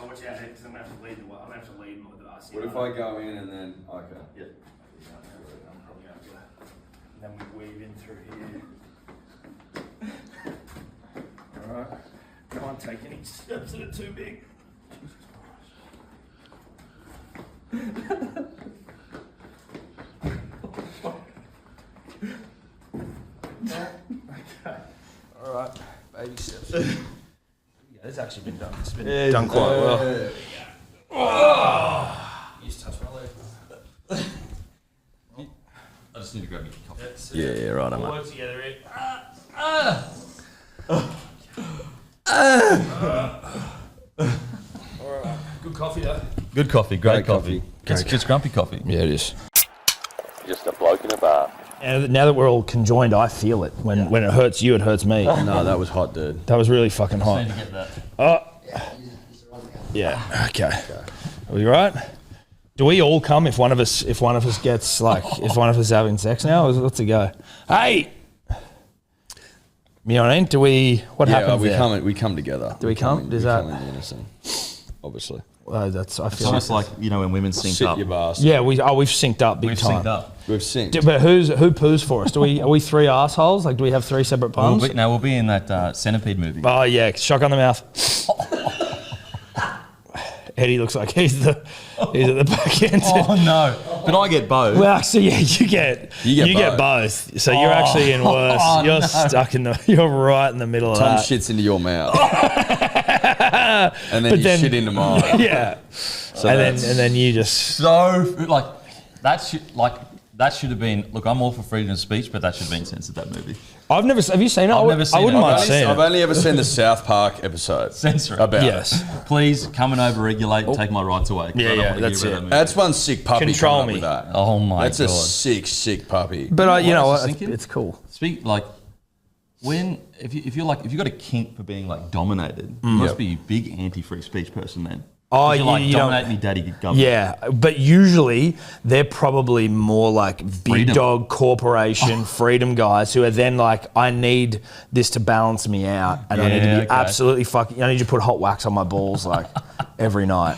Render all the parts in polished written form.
watch out because I'm going to have to lead the way. I'm going to have to lead with us. What if I go in and then... Okay. Yeah. I'm probably going to... And then we weave in through here. Alright. Can't take any steps that are too big. Okay. Alright. Baby steps. Yeah, it's actually been done. It's been done quite well. Oh. You just touch my leg. I just need to grab me a coffee. Yeah, right, We'll work together here. Alright. Good coffee though. Good coffee, great coffee. It's grumpy coffee. Yeah, it is. Just a bloke in a bar. And now that we're all conjoined, I feel it. When it hurts you, it hurts me. No, that was hot, dude. That was really fucking hot. Need to get that. Oh. Yeah. Okay. Are we right? Do we all come if one of us gets like if one of us is having sex now? Let's go. Hey. You know what I mean? Do we? What happens? We come together. Do we come? Does that? Come in unison, obviously. That's. I It's feel almost like when women sync Sit up. your bars. Yeah, we've synced up big We've time. synced up. We've synced. But who poos for us? Are we three assholes? Like, do we have three separate puns? We'll be in that Centipede movie. Oh yeah, shock on the mouth. Eddy looks like he's at the back end. Oh no! But I get both. Well, actually, yeah, you get both. So you're actually in worse. You're stuck in you're right in the middle of Tom that. shits into your mouth, and then you shit into mine. Yeah. So and then you just So that should have been. Look, I'm all for freedom of speech, but that should have been censored. That movie. Have you seen it? I've never seen it. I wouldn't mind seeing it. I've only ever seen the South Park episode. Censor it. About Yes. Please come and over-regulate and take my rights away. Yeah, that's it. That's one sick puppy. Control coming me. up with that. Oh my That's god. a sick puppy. But you know was what? I thinking? It's cool. Speak like if you've got a kink for being like dominated, you must be a big anti-free speech person then. Oh, you're like you don't- dominate me, daddy, government. Yeah, but usually they're probably more like big Freedom. dog corporation freedom guys who are then like, I need this to balance me out, and I need to be Yeah, okay. absolutely fucking. I need to put hot wax on my balls like every night.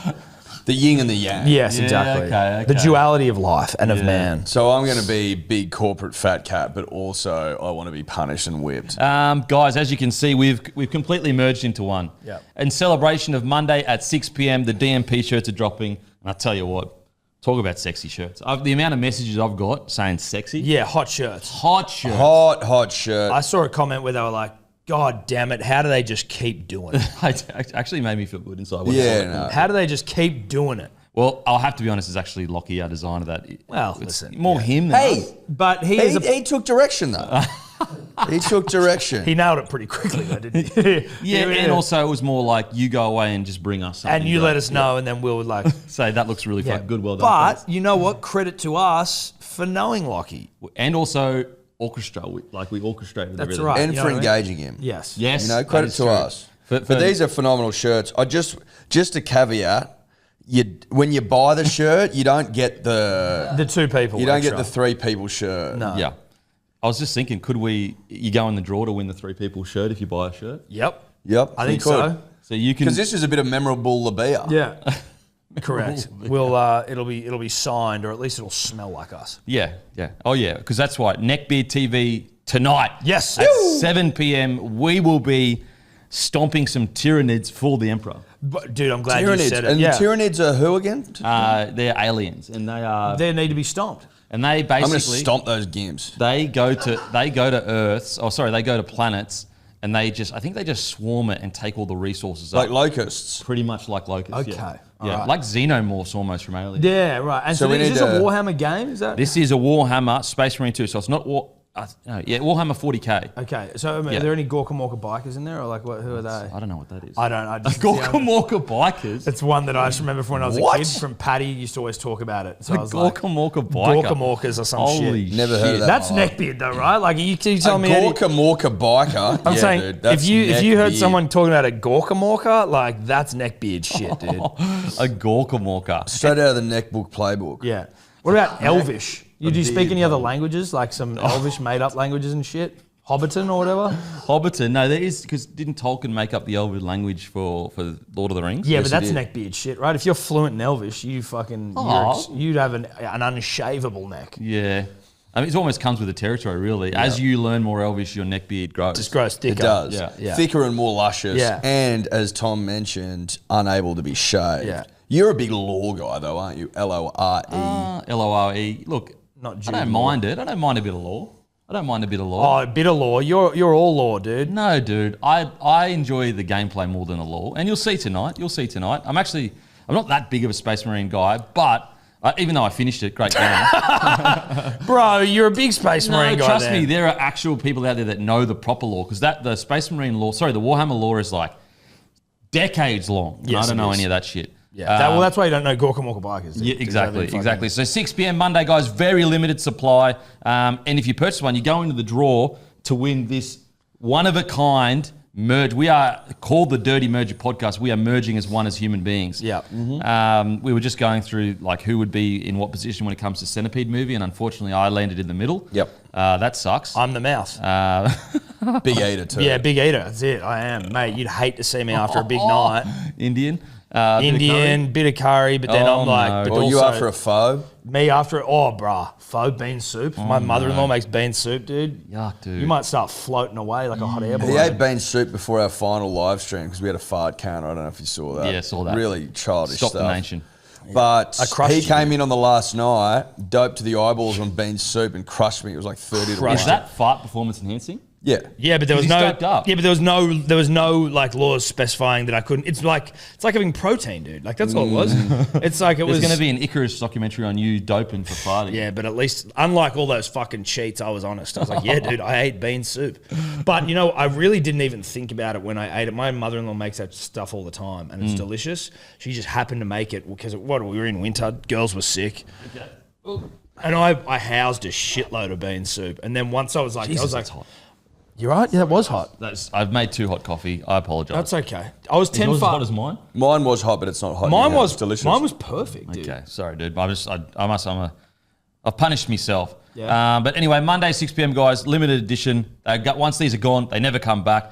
The yin and the yang. Yes, Yeah, exactly. okay. The duality of life and of man. So I'm going to be big corporate fat cat, but also I want to be punished and whipped. Guys, as you can see, we've completely merged into one. Yeah. In celebration of Monday at 6 p.m, the DMP shirts are dropping. And I tell you what, talk about sexy shirts. The amount of messages I've got saying sexy. Yeah, hot shirts. Hot shirts. Hot shirt. I saw a comment where they were like, God damn it, how do they just keep doing it? It actually made me feel good inside. Yeah, no. How do they just keep doing it? Well, I'll have to be honest, it's actually Lockie, our designer, that. Well, it's listen, more him than us. Hey, But he took direction though. He took direction. He nailed it pretty quickly though, didn't he? Yeah, and also it was more like you go away and just bring us something. And you great. let us know, and then we'll like Say that looks really fucking good, well done. But thanks. you know what? Credit to us for knowing Lockie. And also orchestra, we orchestrated That's everything. right. And You know for what I mean? engaging him. Yes. Yes. You know, that credit is to true. us. For But these are phenomenal shirts. Just a caveat. When you buy the shirt, you don't get the two people. you don't get the extra. 3 people shirt. No. Yeah. I was just thinking, you go in the draw to win the 3 people shirt if you buy a shirt? Yep. Yep. I think so. So you can. Because this is a bit of memorable beer. Yeah. Correct. We'll it'll be signed, or at least it'll smell like us. Yeah. Oh yeah, because that's right. Neckbeard TV tonight. Yes. At 7 p.m, we will be stomping some Tyranids for the Emperor. But, dude, I'm glad Tyranids. you said it. And Yeah. the Tyranids are who again? They're aliens, and they are. They need to be stomped. And they I'm going to basically stomp those gimps. they go to Earths. Oh, sorry, they go to planets, and I think they just swarm it and take all the resources. Like up. locusts. Pretty much like locusts. Okay, Yeah. all Yeah. right. Like xenomorphs almost from Alien. Yeah, right. And So so, we is need this a to- Warhammer game? Is that? This is a Warhammer Space Marine 2, so it's not Warhammer 40k. Okay. So Yeah. are there any Gorka Morka bikers in there, or like who are they? I don't know what that is. I don't. I just Gorka Morka bikers. It's one that I just remember from when I was What? a kid. From Patty used to always talk about it. So I was Gorka like, Morka biker. Gorka Morkas or some Holy shit. Never heard of that. That's in my life. neckbeard though, right? Like you tell A me. Eddie- Gorka Morka biker. I'm Yeah, saying dude, that's if you heard neckbeard. someone talking about a Gorka Morka, like that's neckbeard shit, dude. A Gorka Morka. Straight out of the Neckbook playbook. Yeah. What about Elvish? Do you speak beard any other languages, like some Elvish made up languages and shit? Hobbiton or whatever. Hobbiton. No, there is, because didn't Tolkien make up the Elven language for Lord of the Rings? Yeah, Yes, but that's he did. neckbeard shit, right? If you're fluent in Elvish, you fucking you'd have an unshavable neck. Yeah. I mean, it almost comes with the territory, really. As you learn more Elvish, your neckbeard grows. Just grows thicker. It does. Yeah. Thicker and more luscious. Yeah. And as Tom mentioned, unable to be shaved. Yeah. You're a big law guy, though, aren't you? L-O-R-E. Lore. Look, Not I Jude don't Law. mind it. I don't mind a bit of law. Oh, a bit of law. You're all law, dude. No, dude. I enjoy the gameplay more than the law. And you'll see tonight. I'm not that big of a Space Marine guy, but even though I finished it, great game. Bro, you're a big Space Marine guy. Trust then. me, there are actual people out there that know the proper law, because the Space Marine law, the Warhammer law is like decades long. And Yes, I don't it know is. any of that shit. Yeah, that's why you don't know Gorka Morka bikers. Yeah, exactly. So 6 p.m. Monday, guys, very limited supply. And if you purchase one, you go into the draw to win this one-of-a-kind merge. We are called the Dirty Merger Podcast. We are merging as one as human beings. Yeah. We were just going through like who would be in what position when it comes to Centipede movie, and unfortunately I landed in the middle. Yep. That sucks. I'm the mouth. Big eater, too. Yeah, big eater. That's it. I am. Mate, you'd hate to see me after a big night. Indian. Indian, bit of curry, but then I'm like... no. But Or you also- after a foe? Me after... Oh, bruh. Pho bean soup. My mother-in-law makes bean soup, dude. Yuck, dude. You might start floating away like a hot air He balloon. ate bean soup before our final live stream because we had a fart counter. I don't know if you saw that. Yeah, I saw that. Really childish Stop stuff. the nation. But I crushed he you. came in on the last night, doped to the eyeballs on bean soup and crushed me. It was like 30 to 1. Is that fart performance enhancing? Yeah. Yeah, but there was He's no. stoked up. Yeah, but there was no like laws specifying that I couldn't. It's like having protein, dude. Like that's all it was. It's like it There's was going to be an Icarus documentary on you doping for farting. Yeah, but at least unlike all those fucking cheats, I was honest. I was like, yeah, dude, I ate bean soup. But you know, I really didn't even think about it when I ate it. My mother-in-law makes that stuff all the time, and it's delicious. She just happened to make it because we were in winter. Girls were sick. And I housed a shitload of bean soup, and then once I was like, Jesus, I was like, that's hot. "You're right, yeah, that was hot. I've made too hot coffee. I apologise. That's okay." I was Is 10 yours as far. hot as mine? Mine was hot, but it's not hot. Mine anymore. was It's delicious. Mine was perfect, dude. Okay, sorry, dude. I've punished myself. Yeah. But anyway, Monday, 6 p.m., guys, limited edition. Once these are gone, they never come back.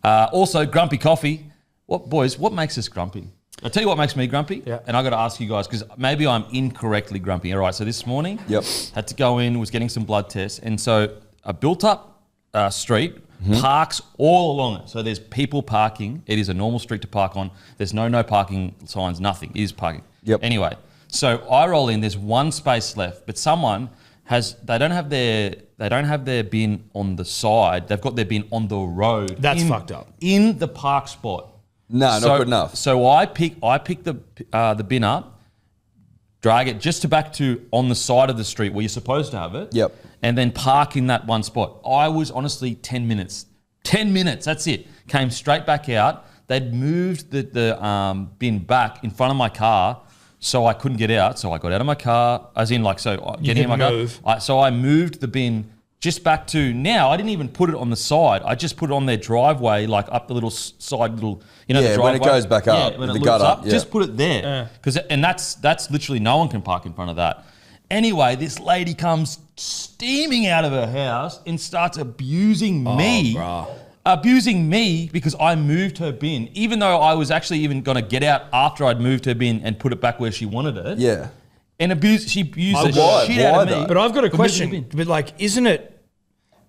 Also, grumpy coffee. What makes us grumpy? I'll tell you what makes me grumpy, Yeah. and I got to ask you guys, because maybe I'm incorrectly grumpy. All right, so this morning, Yep. had to go in, was getting some blood tests, and so a built-up street, parks all along it. So there's people parking. It is a normal street to park on. There's no parking signs, nothing. It is parking. Yep. Anyway, so I roll in, there's one space left, but someone they don't have their bin on the side, they've got their bin on the road. That's fucked up. In the park spot. No, not good enough. So I pick the bin up, drag it just back to on the side of the street where you're supposed to have it. Yep. And then park in that one spot. I was honestly 10 minutes. 10 minutes, that's it. Came straight back out. They'd moved the bin back in front of my car, so I couldn't get out. So I got out of my car, as in like, so getting in my didn't move. car. So I moved the bin just back to now. I didn't even put it on the side. I just put it on their driveway, like up the little side, the Yeah, driveway. when it goes back up, when the it loops gutter, up, yeah. just put it there. And that's literally no one can park in front of that. Anyway, this lady comes steaming out of her house and starts abusing me. bruh. Abusing me because I moved her bin, even though I was actually even going to get out after I'd moved her bin and put it back where she wanted it. Yeah. And she abused the Why? shit out Why of me. though? But I've got a for moving the question. bin. But like, isn't it?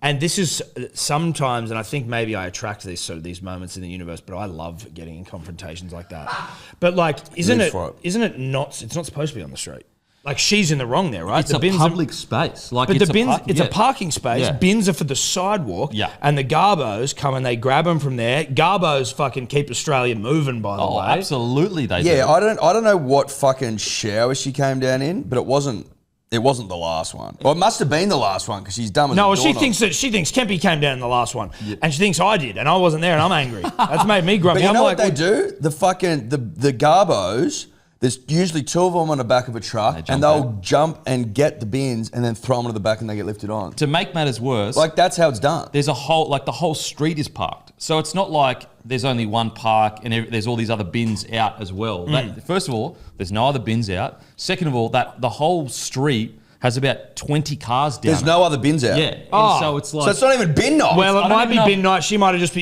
And this is sometimes, and I think maybe I attract these moments in the universe. But I love getting in confrontations like that. But like, isn't Live it? for it. Isn't it not? It's not supposed to be on the street. Like she's in the wrong there, right? It's a public space. Like, But it's the bins, it's yeah. a parking space. Yeah. Bins are for the sidewalk. Yeah. And the garbos come and they grab them from there. Garbos fucking keep Australia moving, by the Oh, way. absolutely, they Yeah, do. I don't know what fucking shower she came down in, but it wasn't the last one. Well, it must have been the last one because she's dumb as No, a well, she doorknob. thinks Kempy came down in the last one, and she thinks I did, and I wasn't there, and I'm angry. That's made me grumpy. But you I'm know like, what they do? The fucking the garbos. There's usually two of them on the back of a truck, jump and they'll jump and get the bins and then throw them to the back, and they get lifted on. To make matters worse, Like that's how it's done. there's a whole, like the whole street is parked. So it's not like there's only one park and there's all these other bins out as well. First of all, there's no other bins out. Second of all, that the whole street has about 20 cars down. There's no other bins out. Yeah. And so it's like... So it's not even bin night. Well, I it don't might even be know. bin night.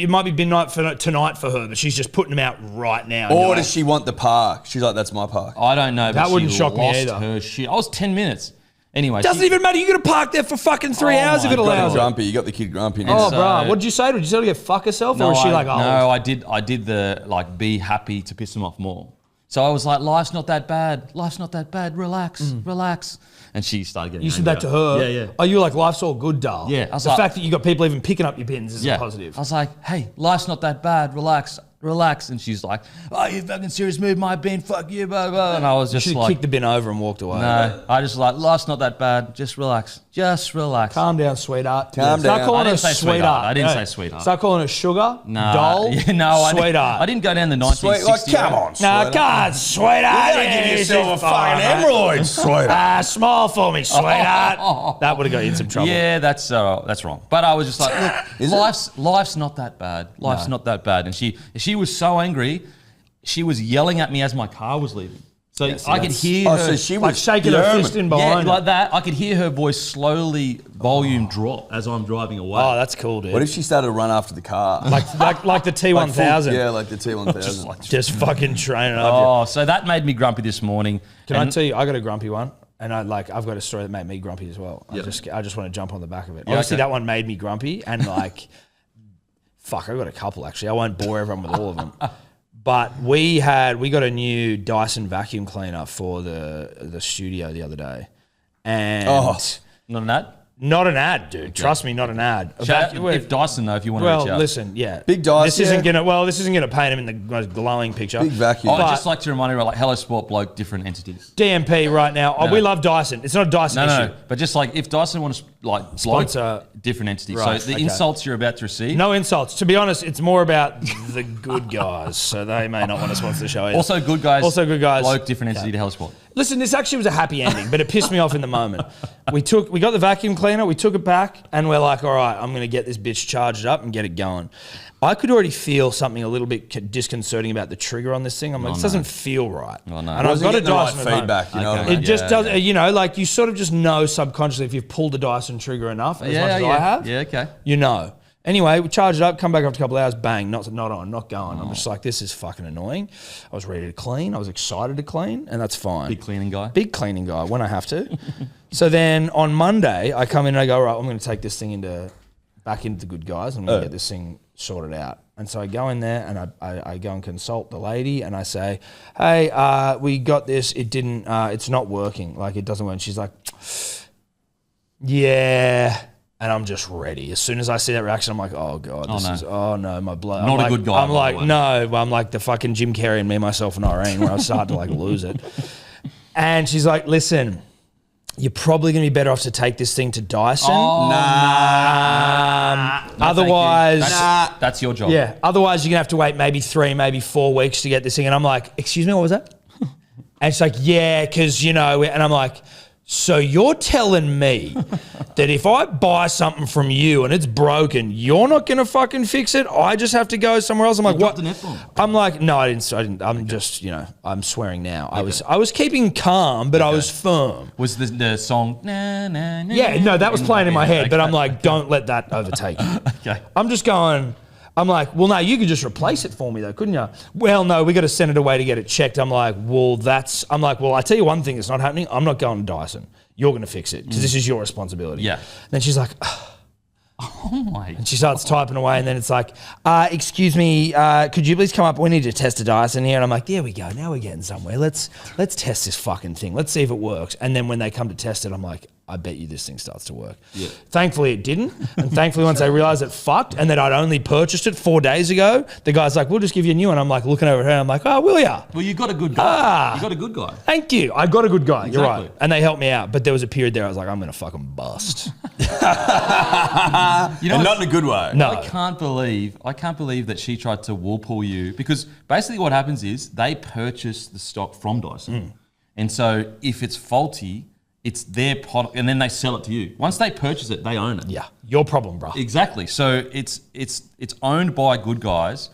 It might be bin night for tonight for her, but she's just putting them out right now. or does she want the park? She's like, that's my park. I don't know. That but wouldn't she shock me lost either. her shit. I was 10 minutes. Anyway. Doesn't even matter. You're going to park there for fucking 3 hours if my it You got allows the it. grumpy. You got the kid grumpy. Oh, So- bro. What did you say to her? Did you tell her to go fuck herself? Or was she like, oh? No, I did the, like, be happy to piss them off more. So I was like, life's not that bad. Life's not that bad. Relax, relax. And she started getting You said that to her? Yeah, yeah. Oh, you were like, life's all good, doll. Yeah, I was The like- fact that you got people even picking up your bins is a positive. I was like, hey, life's not that bad. Relax, relax. And she's like, oh, you fucking serious? Move my bin. Fuck you, blah, blah. And I was just She like, kicked the bin over and walked away. no. I just like, life's not that bad. Just relax. Just relax. Calm down, sweetheart. Calm Start down. calling I didn't her say sweetheart. I didn't say sweetheart. Start calling her sugar, Nah. doll, Yeah, no, sweetheart. I didn't go down the 1960s. Sweet, like, come on, Nah, sweetheart. God, sweetheart. You're gonna give yourself a It's fucking fine, hemorrhoid, sweetheart. Smile for me, sweetheart. That would have got you in some trouble. Yeah, that's wrong. But I was just like, look, life's not that bad. Life's not that bad. And she was so angry, she was yelling at me as my car was leaving. So I could hear her. So she Like was shaking her yearning. fist in Yeah, behind her. like that. I could hear her voice slowly volume drop as I'm driving away. Oh, that's cool, dude. What if she started to run after the car? like the T1000. Yeah, like the T1000. Just fucking training up. Oh, so that made me grumpy this morning. Can I tell you, I got a grumpy one. And I've got a story that made me grumpy as well. I just want to jump on the back of it. Obviously, okay. that one made me grumpy, and like, fuck, I got a couple actually. I won't bore everyone with all of them. But we got a new Dyson vacuum cleaner for the studio the other day, and Not an ad? not an ad, dude. Trust me, not an ad. A Shout vacuum- out if Dyson though, if you want to reach well, out. listen, yeah, Big Dyson, This isn't gonna paint him in the most glowing picture. Big vacuum. I'd But- just like to remind everyone, like, Hello Sport bloke, different entities. DMP right now. Oh, we love Dyson. It's not a Dyson issue. No. But just like if Dyson wants like Sponsor- bloke, different entities. Right, So the okay. insults you're about to receive. No insults. To be honest, it's more about the good guys. So they may not want to sponsor the show either. Also good guys. Bloke, different entity to Hello Sport. Listen, this actually was a happy ending, but it pissed me off in the moment. We got the vacuum cleaner, we took it back, and we're like, all right, I'm going to get this bitch charged up and get it going. I could already feel something a little bit disconcerting about the trigger on this thing. I'm like, this doesn't feel right. Oh, no. And I've Wasn't got a getting the right Dyson at home. feedback, you know what I Okay. mean? It just Yeah, does, okay. you know, like you sort of just know subconsciously if you've pulled the Dyson trigger enough, as much as I have. Yeah, okay. You know. Anyway, we charged it up, come back after a couple of hours, bang, not on, not going. I'm just like, this is fucking annoying. I was ready to clean. I was excited to clean, and that's fine. Big cleaning guy. Big cleaning guy when I have to. So then on Monday, I come in and I go, right, I'm going to take this thing back into the good guys and I'm going to get this thing sorted out. And so I go in there and I go and consult the lady and I say, hey, we got this. It didn't, it's not working. Like it doesn't work. And she's like, yeah. And I'm just ready. As soon as I see that reaction, I'm like, oh God, my blood. Not I'm a like, good guy, I'm by like, the way. no, I'm like the fucking Jim Carrey and Me, Myself and Irene where I start to like lose it. And she's like, listen, you're probably going to be better off to take this thing to Dyson. Otherwise, That's your job. yeah. Otherwise, you're going to have to wait maybe 3, maybe 4 weeks to get this thing. And I'm like, excuse me, what was that? And she's like, yeah, because, you know, and I'm like, so you're telling me that if I buy something from you and it's broken, you're not going to fucking fix it? I just have to go somewhere else? I'm like, what? dropped an F-bomb. I'm like, no, I didn't. I'm just, you know, I'm swearing now. I was keeping calm, but I was firm. Was the song na na na? Yeah, no, that was playing in my head, but I'm Okay. like, don't let that overtake you. Okay. I'm just going, I'm like, well, no, you could just replace it for me though, couldn't you? Well, no, we got to send it away to get it checked. I'm like, well, I tell you one thing that's not happening. I'm not going to Dyson. You're going to fix it because this is your responsibility. Yeah. Then she's like, Oh my. and she starts typing away, and then it's like, excuse me, could you please come up? We need to test a Dyson here. And I'm like, there we go. Now we're getting somewhere. Let's test this fucking thing. Let's see if it works. And then when they come to test it, I'm like, I bet you this thing starts to work. Yeah. Thankfully, it didn't. And thankfully, once they realized it fucked and that I'd only purchased it 4 days ago, the guy's like, we'll just give you a new one. I'm like, looking over at her, I'm like, oh, will ya? Well, you got a good guy. You got a good guy. Thank you. I got a good guy. You're Exactly. right. And they helped me out. But there was a period there I was like, I'm going to fucking bust. You know, And not in a good way. No. I can't believe that she tried to wool pull you because basically what happens is they purchase the stock from Dyson, and so if it's faulty, it's their product, and then they sell it to you. Once they purchase it, they own it. Yeah. Your problem, bro. Exactly. So it's owned by good guys,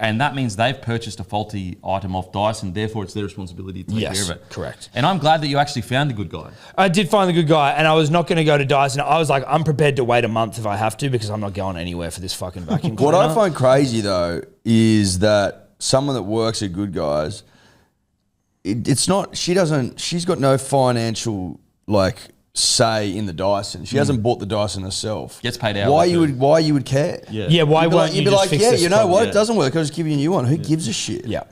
And that means they've purchased a faulty item off Dyson, therefore it's their responsibility to take care of it. Correct. And I'm glad that you actually found the good guy. I did find the good guy, and I was not going to go to Dyson. I was like, I'm prepared to wait a month if I have to, because I'm not going anywhere for this fucking vacuum cleaner. What I find crazy though is that someone that works at Good Guys, it's not. She's got no financial say in the Dyson. She hasn't bought the Dyson herself. Gets paid out. Why you would care? Yeah, why won't you'd you be just like, fix yeah, this you know problem? what? It doesn't work. I'll just give you a new one. Who gives a shit? Yeah.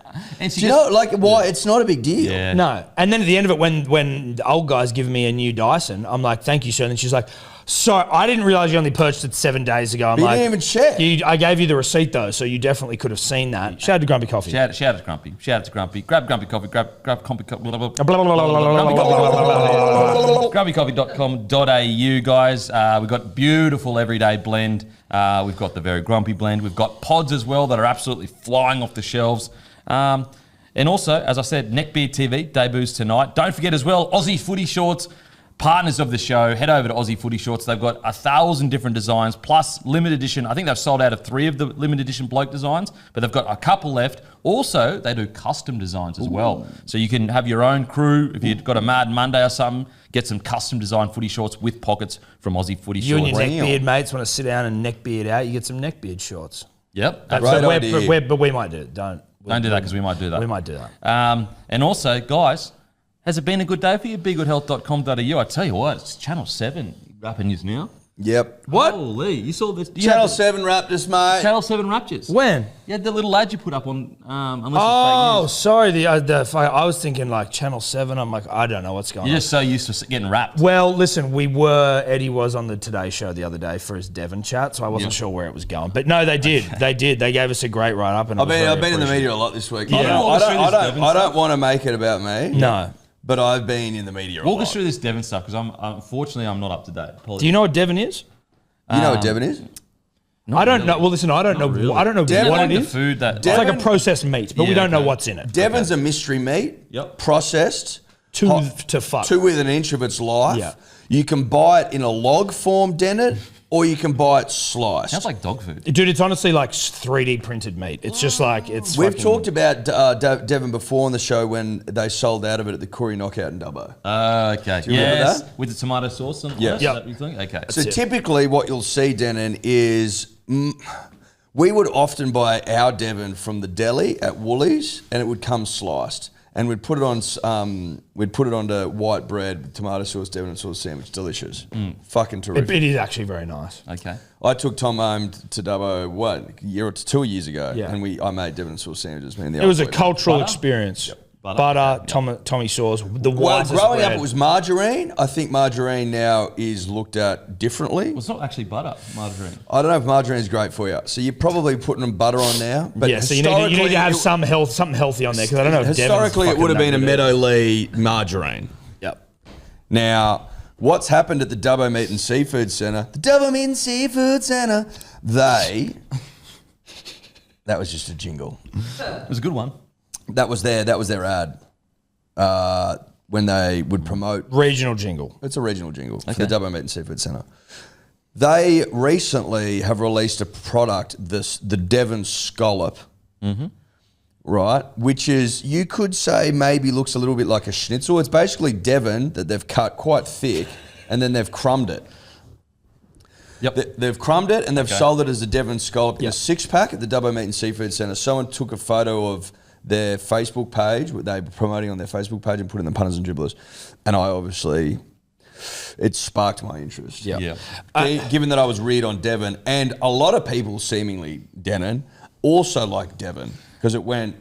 And Do you know, why? It's not a big deal. Yeah. No. And then at the end of it, when the old guy's giving me a new Dyson, I'm like, thank you, sir. And then she's like, so I didn't realize you only purchased it 7 days ago. I'm But you like, didn't even check. I gave you the receipt though, so you definitely could have seen that. Shout out to Grumpy Coffee. Shout out to Grumpy. Shout out to Grumpy. Grab Grumpy Coffee. Grab Grumpy Coffee. grumpycoffee.com.au, guys. We've got beautiful everyday blend. We've got the very grumpy blend. We've got pods as well that are absolutely flying off the shelves. And also, as I said, Neckbeard TV debuts tonight. Don't forget as well, Aussie Footy Shorts. Partners of the show, head over to Aussie Footy Shorts. They've got 1,000 different designs, plus limited edition. I think they've sold out of 3 of the limited edition bloke designs, but they've got a couple left. Also, they do custom designs as well. So you can have your own crew. If you've got a Mad Monday or something, get some custom designed footy shorts with pockets from Aussie Footy You Shorts. and your neckbeard mates want to sit down and neckbeard out, you get some neckbeard shorts. Yep. Great So idea. but we might do it. Don't Don't do that because we might do that. We might do that. And also, guys, has it been a good day for you? BeGoodHealth.com.au. I tell you what, it's Channel 7 wrapping news now. Yep. What? Holy, you saw this? Channel 7 Raptors, mate. Channel 7 Raptures. When? You had the little ad you put up on, unless Oh, it's sorry. I was thinking like Channel 7. I'm like, I don't know what's going fake news. You're on. just so used to getting wrapped. Well, listen, Eddie was on the Today Show the other day for his Devon chat, so I wasn't sure where it was going. But no, they did. They did. They gave us a great write-up. And I've been in the media a lot this week. Yeah. I don't want to make it about me. No. But I've been in the media a Walk lot. us through this Devon stuff because unfortunately I'm not up to date. Apologies. Do you know what Devon is? You know what Devon is? Not I don't really. know. Well, listen, I don't know. really. I don't know Devon- what it the is. food that It's like a processed meat, but we Yeah, don't know okay. what's in it. Devon's a mystery meat, Yep. processed, To fuck. to within an inch of its life. Yeah. You can buy it in a log form, Dennett, or you can buy it sliced. sounds like dog food. Dude, it's honestly like 3D printed meat. It's just like, it's We've fucking- talked about Devon before on the show when they sold out of it at the Curry Knockout in Dubbo. Okay. you remember Yes. that? With the tomato sauce and Yeah. all that, Yep. is that what you think? Okay. So it. typically what you'll see, Denon, is we would often buy our Devon from the deli at Woolies and it would come sliced. And we'd put it on. We'd put it onto white bread with tomato sauce, Devon sauce sandwich. Delicious, fucking terrific. It is actually very nice. Okay. I took Tom home to Dubbo a year or 2 years ago, Yeah. and I made Devon sauce sandwiches. Me and the It was a old boy. cultural Butter? experience. Butter. Tommy sauce, the Well, wisest growing bread. up, it was margarine. I think margarine now is looked at differently. Well, it's not actually butter, margarine. I don't know if margarine is great for you. So you're probably putting butter on now. But Yeah, so you need to have historically, something healthy on there because I don't know if historically it would have been a Meadow Lee margarine. Yep. Now, what's happened at the Dubbo Meat and Seafood Centre? The Dubbo Meat and Seafood Centre. That was just a jingle. It was a good one. That was their ad when they would promote. Regional jingle. It's a regional jingle for the Dubbo Meat and Seafood Centre. They recently have released a product, the Devon Scallop, right? Which is, you could say maybe looks a little bit like a schnitzel. It's basically Devon that they've cut quite thick and then they've crumbed it. Yep. They've crumbed it and they've sold it as a Devon Scallop in a 6-pack at the Dubbo Meat and Seafood Centre. Someone took a photo of their Facebook page, what they were promoting on their Facebook page, and put it in the Punters and Dribblers. And I obviously, it sparked my interest. Yeah. Given that I was reared on Devon, and a lot of people seemingly, Denon, also like Devon, because it went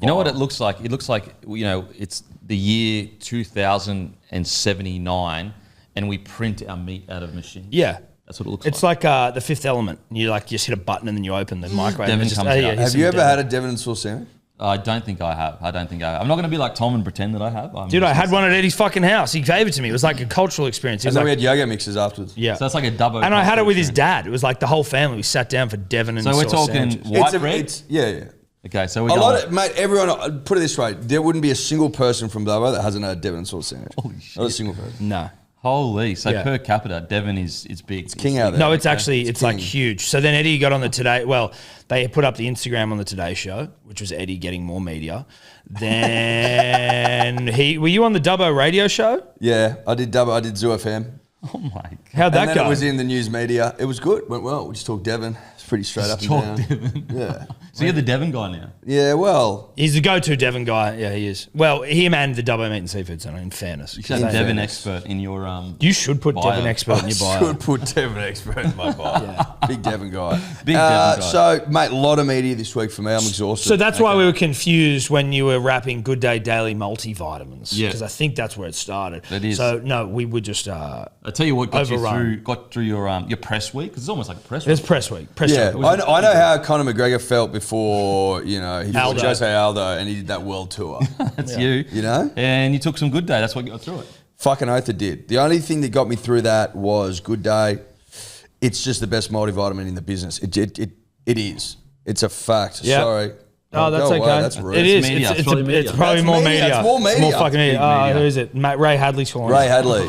You know what viral. it looks like? It looks like, it's the year 2079 and we print our meat out of machines. Yeah. That's what it looks It's like. The Fifth Element. You just hit a button and then you open the microwave. Devon and it's comes out. here's Have some you ever Devon. had a Devon and sauce sandwich? I don't think I have. I'm not going to be like Tom and pretend that I have. Dude, I had one at Eddie's fucking house. He gave it to me. It was like a cultural experience. He And was then like, we had yoga mixes afterwards. yeah. So it's like a double. And I had it with his dad. It was like the whole family. We sat down for Devon and So we're sauce talking sandwiches. white bread? Yeah. Okay, so we're A going. lot of, mate, everyone, put it this way, there wouldn't be a single person from Dubbo that hasn't had a Devon and sauce sandwich. Holy shit. Not a single person. No. Holy. So Yeah. per capita, Devon is big. It's king out there. No, it's actually it's like king. huge. So then Eddy got on the Today. Well, they put up the Instagram on the Today Show, which was Eddy getting more media. Then were you on the Dubbo radio show? Yeah, I did Zoo FM. Oh my God. How'd And that then go? it was in the news media. It was good. Went well. We just talked Devon. It's pretty straight up and down. Devon. Yeah. So you're the Devon guy now. Yeah, well, He's the go-to Devon guy. Yeah, he is. Well, him and the Dubbo Meat and Seafood Centre, in fairness. You should have Devon expert in your You should put bio. Devon expert in your bio. should put Devon expert in my bio. Big Devon guy. Big Devon guy. So, mate, a lot of media this week for me. I'm exhausted. So that's why we were confused when you were rapping Good Day Daily multivitamins. Yeah. Because I think that's where it started. It is. So, no, we would just... I tell you what got Overrun. you through your press week, because it's almost like a press There's week. press week. Press Yeah, week. I know how Conor McGregor felt before, he was Aldo. Jose Aldo and he did that world tour. That's you. You know? And you took some good day. That's what got through it. Fucking oath it did. The only thing that got me through that was Good Day. It's just the best multivitamin in the business. It is. It's a fact. Yeah. Sorry. Oh, that's go okay. away. That's rude. It is. media. It's It's probably media. it's probably That's more media. media. It's more media. It's more fucking Big media. media. Who is it? Ray Hadley's calling Ray it. Hadley.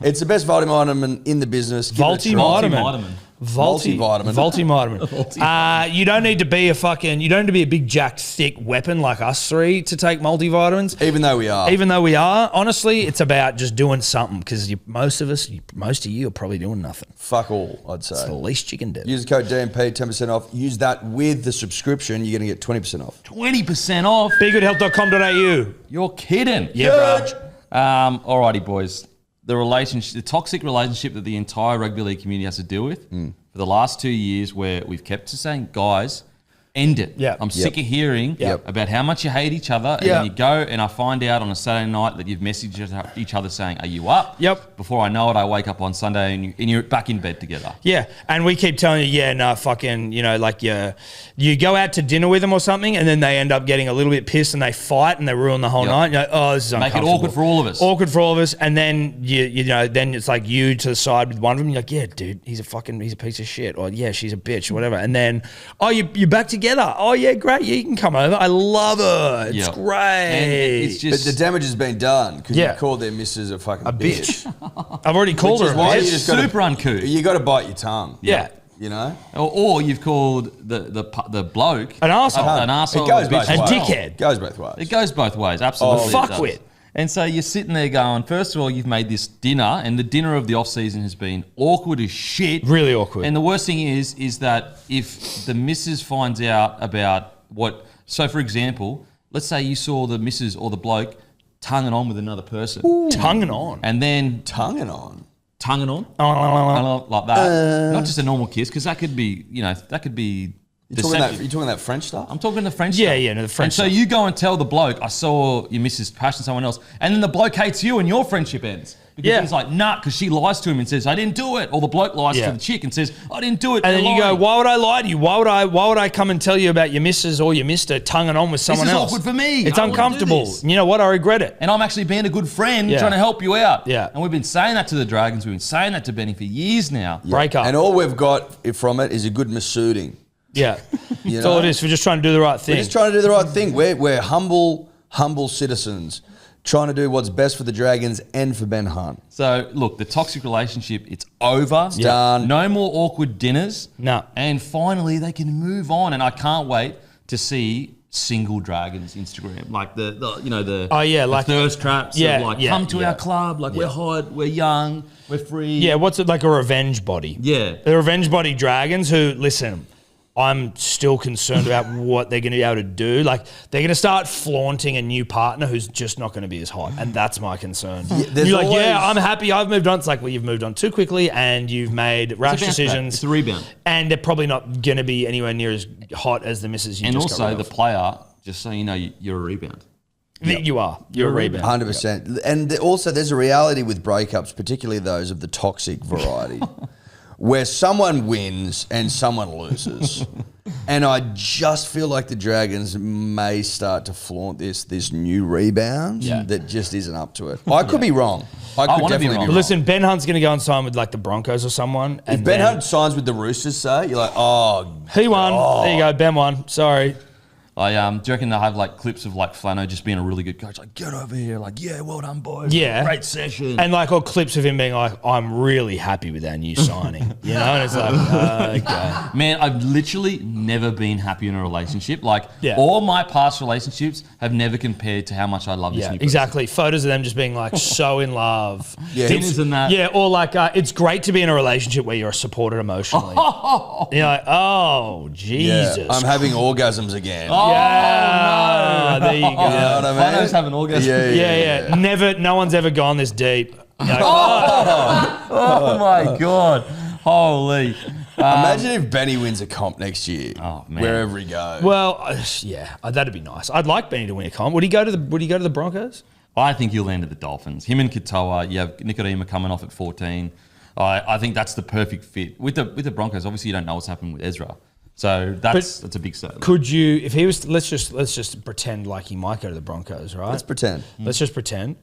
It's the best vitamin in the business. Give it a try. Multivitamin. Multivitamin. Multivitamin. You don't need to be a big jacked thick weapon like us three to take multivitamins. Even though we are. Even though we are, honestly, it's about just doing something because most of you are probably doing nothing. Fuck all, I'd say. It's the least you can do. Use the code DMP, 10% off. Use that with the subscription. You're going to get 20% off. 20% off. BeGoodHealth.com.au. You're kidding. Yeah, bro. Alrighty, boys. The toxic relationship that the entire rugby league community has to deal with for the last 2 years, where we've kept saying, guys, end it. Yeah. I'm sick of hearing about how much you hate each other. And then you go and I find out on a Saturday night that you've messaged each other saying, are you up? Yep. Before I know it, I wake up on Sunday and you're back in bed together. Yeah, and we keep telling you, fucking, like you go out to dinner with them or something, and then they end up getting a little bit pissed and they fight and they ruin the whole night. You're like, oh, this is Make it uncomfortable. awkward for all of us. Awkward for all of us, and then then it's like you to the side with one of them. You're like, yeah, dude, he's a piece of shit, or yeah, she's a bitch, or whatever. And then, oh, you're back together. Oh yeah, great, yeah, you can come over. I love her. It's great. And it's But just the damage has been done because Yeah. you called their missus a fucking bitch. I've already called Which her. is why a you bitch. just gotta- super uncouth. You got to bite your tongue. Yeah. You know? Or you've called the bloke An arsehole. an arsehole, It goes a both bitch. ways. And dickhead. Goes both ways. It goes both ways, absolutely. Oh, it fuck does. with. And so you're sitting there going, first of all, you've made this dinner, and the dinner of the off season has been awkward as shit. Really awkward. And the worst thing is that if the missus finds out about what, so for example, let's say you saw the missus or the bloke tonguing on with another person, Tonguing on. and then Tonguing on. tonguing on Oh, like that, not just a normal kiss, because that could be, that could be. You deceptive. talking that French stuff? I'm talking the French Yeah, stuff. yeah, no, the French And so stuff. you go and tell the bloke, I saw your missus passion someone else, and then the bloke hates you and your friendship ends. Because Yeah. he's like, nah, because she lies to him and says, I didn't do it. Or the bloke lies Yeah. to the chick and says, I didn't do it. And then They're you go, lying. why would I lie to you? Why would I come and tell you about your missus or your mister tonguing on with someone is else? awkward for me. It's I don't wanna do uncomfortable. this. You know what? I regret it. And I'm actually being a good friend Yeah. trying to help you out. Yeah. And we've been saying that to the Dragons. We've been saying that to Benny for years now. Break up. And all we've got from it is a good massooting. Yeah. You That's all know? it is. We're just trying to do the right thing. We're just trying to do the right thing. We're humble citizens trying to do what's best for the Dragons and for Ben Hunt. So, look, the toxic relationship, it's over. It's done. No more awkward dinners. No. And finally, they can move on. And I can't wait to see single Dragons Instagram. Like the Oh, yeah, the like- thirst traps. Yeah, Of like, yeah, come to yeah. our club. Like, we're hot, we're young, we're free. Yeah, what's it like, a revenge body? Yeah. The revenge body Dragons who, listen, I'm still concerned about what they're going to be able to do. Like, they're going to start flaunting a new partner who's just not going to be as hot. And that's my concern. there's You're like, always- yeah, I'm happy I've moved on. It's like, well, you've moved on too quickly and you've made rash It's a bounce back. decisions. It's a rebound. And they're probably not going to be anywhere near as hot as the missus you And just got also, rid the of. player, just so you know, you're a rebound. You are. You're a rebound. 100%. And also, there's a reality with breakups, particularly those of the toxic variety, where someone wins and someone loses. And I just feel like the Dragons may start to flaunt this new rebound that just isn't up to it. I could be wrong. I could wanna be definitely be wrong. wrong. But listen, Ben Hunt's going to go and sign with like the Broncos or someone. If And Ben then- Hunt signs with the Roosters, say, you're like, oh, He won. There you go. Ben won. Sorry. Do you reckon they'll have like clips of like Flano just being a really good coach? Like, get over here. Like, yeah, well done, boys. Yeah. Great session. And like all clips of him being like, I'm really happy with our new signing. You know? And it's like, okay. Man, I've literally never been happy in a relationship. Like, Yeah. all my past relationships have never compared to how much I love this Yeah, new person. exactly. Photos of them just being like so in love. Yeah. Dinners and that. Yeah, or like it's great to be in a relationship where you're supported emotionally. You're like, oh, Jesus. Yeah, I'm having orgasms again. Yeah, there you go. You know what I mean? Flano's having orgasms. Yeah. Never, no one's ever gone this deep. You're like, Oh my God. Holy. Imagine if Benny wins a comp next year. Oh, man. Wherever he goes. well, yeah, that'd be nice. I'd like Benny to win a comp. Would he go to the Broncos? I think he'll land at the Dolphins. Him and Katoa, you have Nikodima coming off at 14. I think that's the perfect fit. With the Broncos, obviously you don't know what's happening with Ezra. So that's a big step. Could you, if he was, let's just pretend like he might go to the Broncos, right? Let's pretend. Let's just pretend.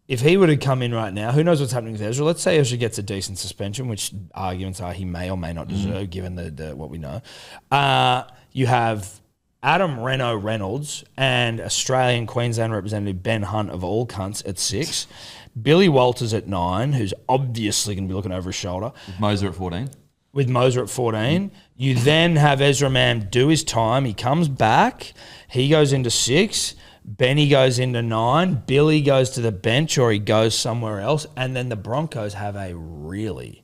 If he were to come in right now, who knows what's happening with Ezra? Let's say Ezra gets a decent suspension, which arguments are he may or may not deserve, given the what we know. You have Adam Reynolds and Australian Queensland representative Ben Hunt of all cunts at 6. Billy Walters at 9, who's obviously going to be looking over his shoulder. With Moser at 14. With Moser at 14. You then have Ezra Mam do his time. He comes back. He goes into 6. Benny goes into 9. Billy goes to the bench or he goes somewhere else. And then the Broncos have a really,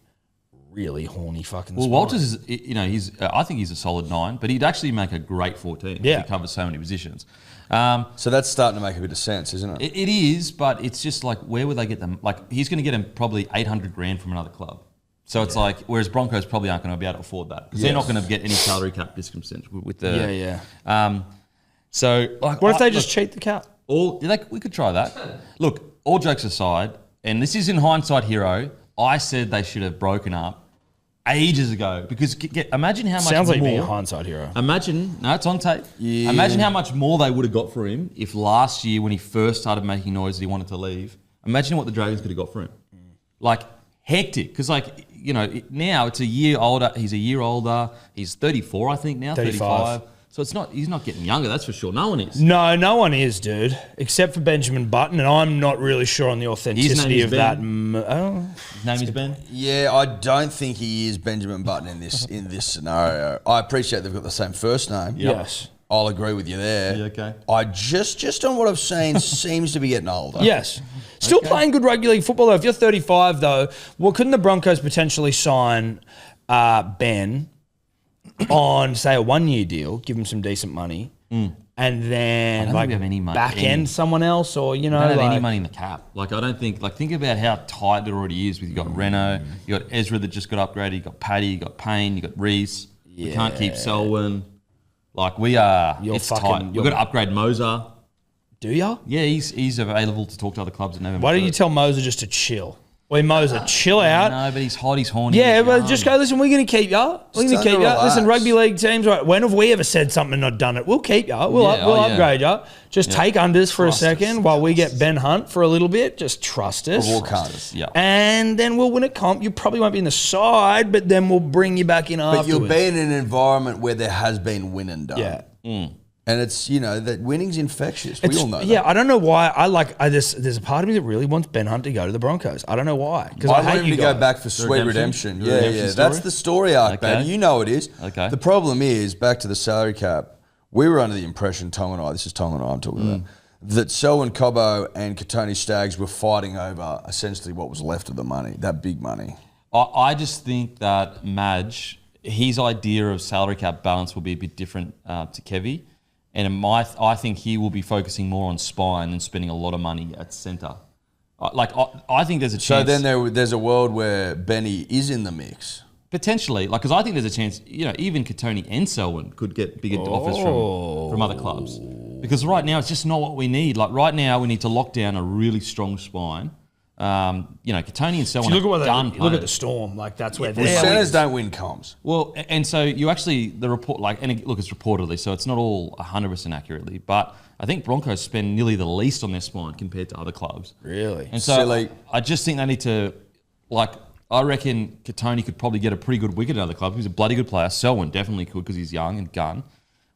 really horny fucking Well, spine. Walters is, I think he's a solid 9, but he'd actually make a great 14 Yeah. if he covers so many positions. So that's starting to make a bit of sense, isn't it? It is, but it's just like, where would they get them? Like, he's going to get him probably 800 grand from another club. So it's like, whereas Broncos probably aren't going to be able to afford that because they're not going to get any salary cap discontent with the. So like, What if they just cheat the cap? We could try that. Look, all jokes aside, and this is in hindsight, hero. I said they should have broken up ages ago because imagine how much Sounds like more, being a hindsight hero. Imagine, no, it's on tape. Yeah. Imagine how much more they would have got for him if last year when he first started making noise that he wanted to leave. Imagine what the Dragons could have got for him. Like, hectic. Because, like, now it's a year older. He's a year older. He's 34, I think, now. 35. So he's not getting younger, that's for sure. No one is. No one is, dude. Except for Benjamin Button, and I'm not really sure on the authenticity of that. His name is Ben? Yeah, I don't think he is Benjamin Button in this scenario. I appreciate they've got the same first name. Yes. I'll agree with you there. Yeah, okay. I just on what I've seen seems to be getting older. Yes. Still playing good rugby league football, though. If you're 35, though, well, couldn't the Broncos potentially sign Ben on, say, a 1-year deal, give him some decent money, and then I don't think we have any money. back end someone else, or, I don't have any money in the cap. Like, I don't think, think about how tight it already is. With you got Reno, you got Ezra that just got upgraded, you got Paddy, you got Payne, you got Reese. We can't keep Selwyn. Like, we are, it's tight. We've got to upgrade Moser. Do ya? Yeah, he's available to talk to other clubs in November. Why don't you tell Moser just to chill? Wait, Moser, chill out. No, but he's hot, he's horny. Yeah, he's but young. just go, listen, we're going to keep you. We're going to keep you. relax. Listen, rugby league teams, right? When have we ever said something and not done it? We'll keep you. We'll upgrade you. Just take unders for Trust a second us. while we get Ben Hunt for a little bit. Just trust us. We'll can't. Yeah. And then we'll win a comp. You probably won't be in the side, but then we'll bring you back in But afterwards. you'll be in an environment where there has been win and done. Yeah. And it's, that winning's infectious. We all know that. Yeah, I don't know why. There's a part of me that really wants Ben Hunt to go to the Broncos. I don't know why. Because I hate want him you to go guys. back for sweet redemption. Yeah, redemption that's story? the story arc, Okay. baby. You know it is. Okay. The problem is, back to the salary cap, we were under the impression, Tong and I, this is Tong and I I'm talking about, that Selwyn Cobbo and Katoni Staggs were fighting over essentially what was left of the money, that big money. I just think that Madge, his idea of salary cap balance will be a bit different to Kevy. And I think he will be focusing more on spine and spending a lot of money at centre. I think there's a chance. So then there's a world where Benny is in the mix. Potentially, because I think there's a chance, even Katoni and Selwyn could get bigger offers from other clubs. Because right now, it's just not what we need. Like, right now, we need to lock down a really strong spine. Katoni and Selwyn Look are done. at the Storm. Like, that's where Well, they're. centres don't win comps. Well, and so you actually, the report, it's reportedly, so it's not all 100% accurately, but I think Broncos spend nearly the least on their spine compared to other clubs. Really? And so Silly. I just think they need to, I reckon Katoni could probably get a pretty good wicket at other clubs. He's a bloody good player. Selwyn definitely could because he's young and gun.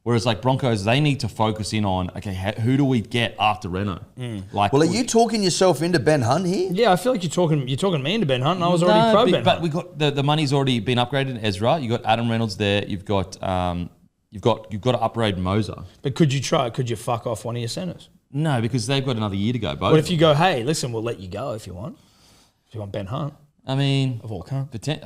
Whereas like Broncos, they need to focus in on, okay, who do we get after Reno? Like, Well, are you talking yourself into Ben Hunt here? Yeah, I feel like you're talking me into Ben Hunt, and I was already pro Ben Hunt. But we got the money's already been upgraded in Ezra. You got Adam Reynolds there. You've got to upgrade Moser. But could you fuck off one of your centers? No, because they've got another year to go. Both. What if you go, hey, listen, we'll let you go if you want. If you want Ben Hunt. I mean, Of all kind. Potentially.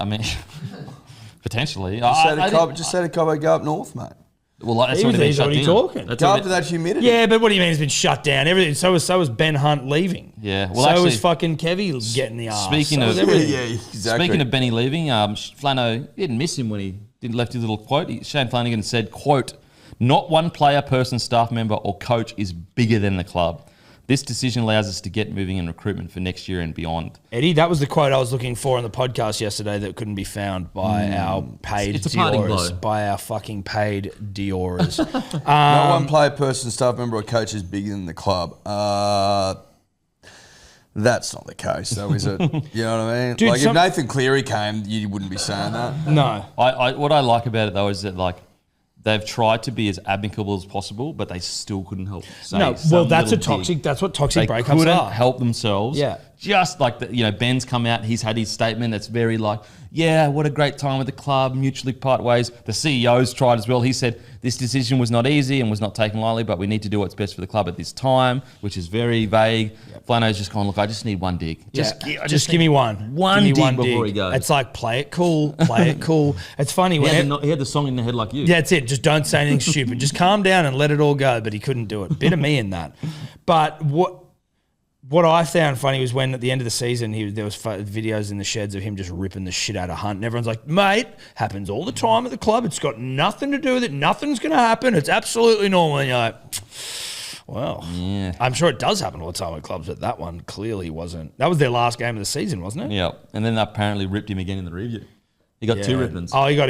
Just say to Cobbo, go up north, mate. Well, that's He's already talking. Go up to that humidity. Yeah, but what do you mean it's been shut down? Everything. So was Ben Hunt leaving. Yeah. Well, so actually, was fucking Kevy getting the arse. Speaking of exactly. Speaking of Benny leaving, Flano didn't miss him when he left his little quote. Shane Flanagan said, quote, "Not one player, person, staff member or coach is bigger than the club. This decision allows us to get moving in recruitment for next year and beyond." Eddie, that was the quote I was looking for on the podcast yesterday that couldn't be found by our paid It's a parting blow. Dioras. By our fucking paid Dioras. Not one player, person, staff member or coach is bigger than the club. That's not the case, though, is it? You know what I mean? Dude, like, if Nathan Cleary came, you wouldn't be saying that. No. What I like about it though is that like they've tried to be as amicable as possible, but they still couldn't help. No, well, that's what toxic breakups couldn't are. help themselves. Yeah. Just like Ben's come out, he's had his statement that's very like, yeah, what a great time with the club, mutually part ways. The CEO's tried as well. He said this decision was not easy and was not taken lightly, but we need to do what's best for the club at this time, which is very vague. Yep. Flano's just gone, look, I just need one dig. Just give me one. One give me dig before he goes. It's like, play it cool, play it cool. It's funny. He had the song in the head like you. Yeah, that's it. Just don't say anything stupid. Just calm down and let it all go. But he couldn't do it. Bit of me in that. But what I found funny was when at the end of the season, there was videos in the sheds of him just ripping the shit out of Hunt. And everyone's like, mate, happens all the time at the club. It's got nothing to do with it. Nothing's going to happen. It's absolutely normal. And you're like, well, yeah. I'm sure it does happen all the time at clubs, but that one clearly wasn't. That was their last game of the season, wasn't it? Yeah. And then they apparently ripped him again in the review. He got 2 rippings. Oh, he got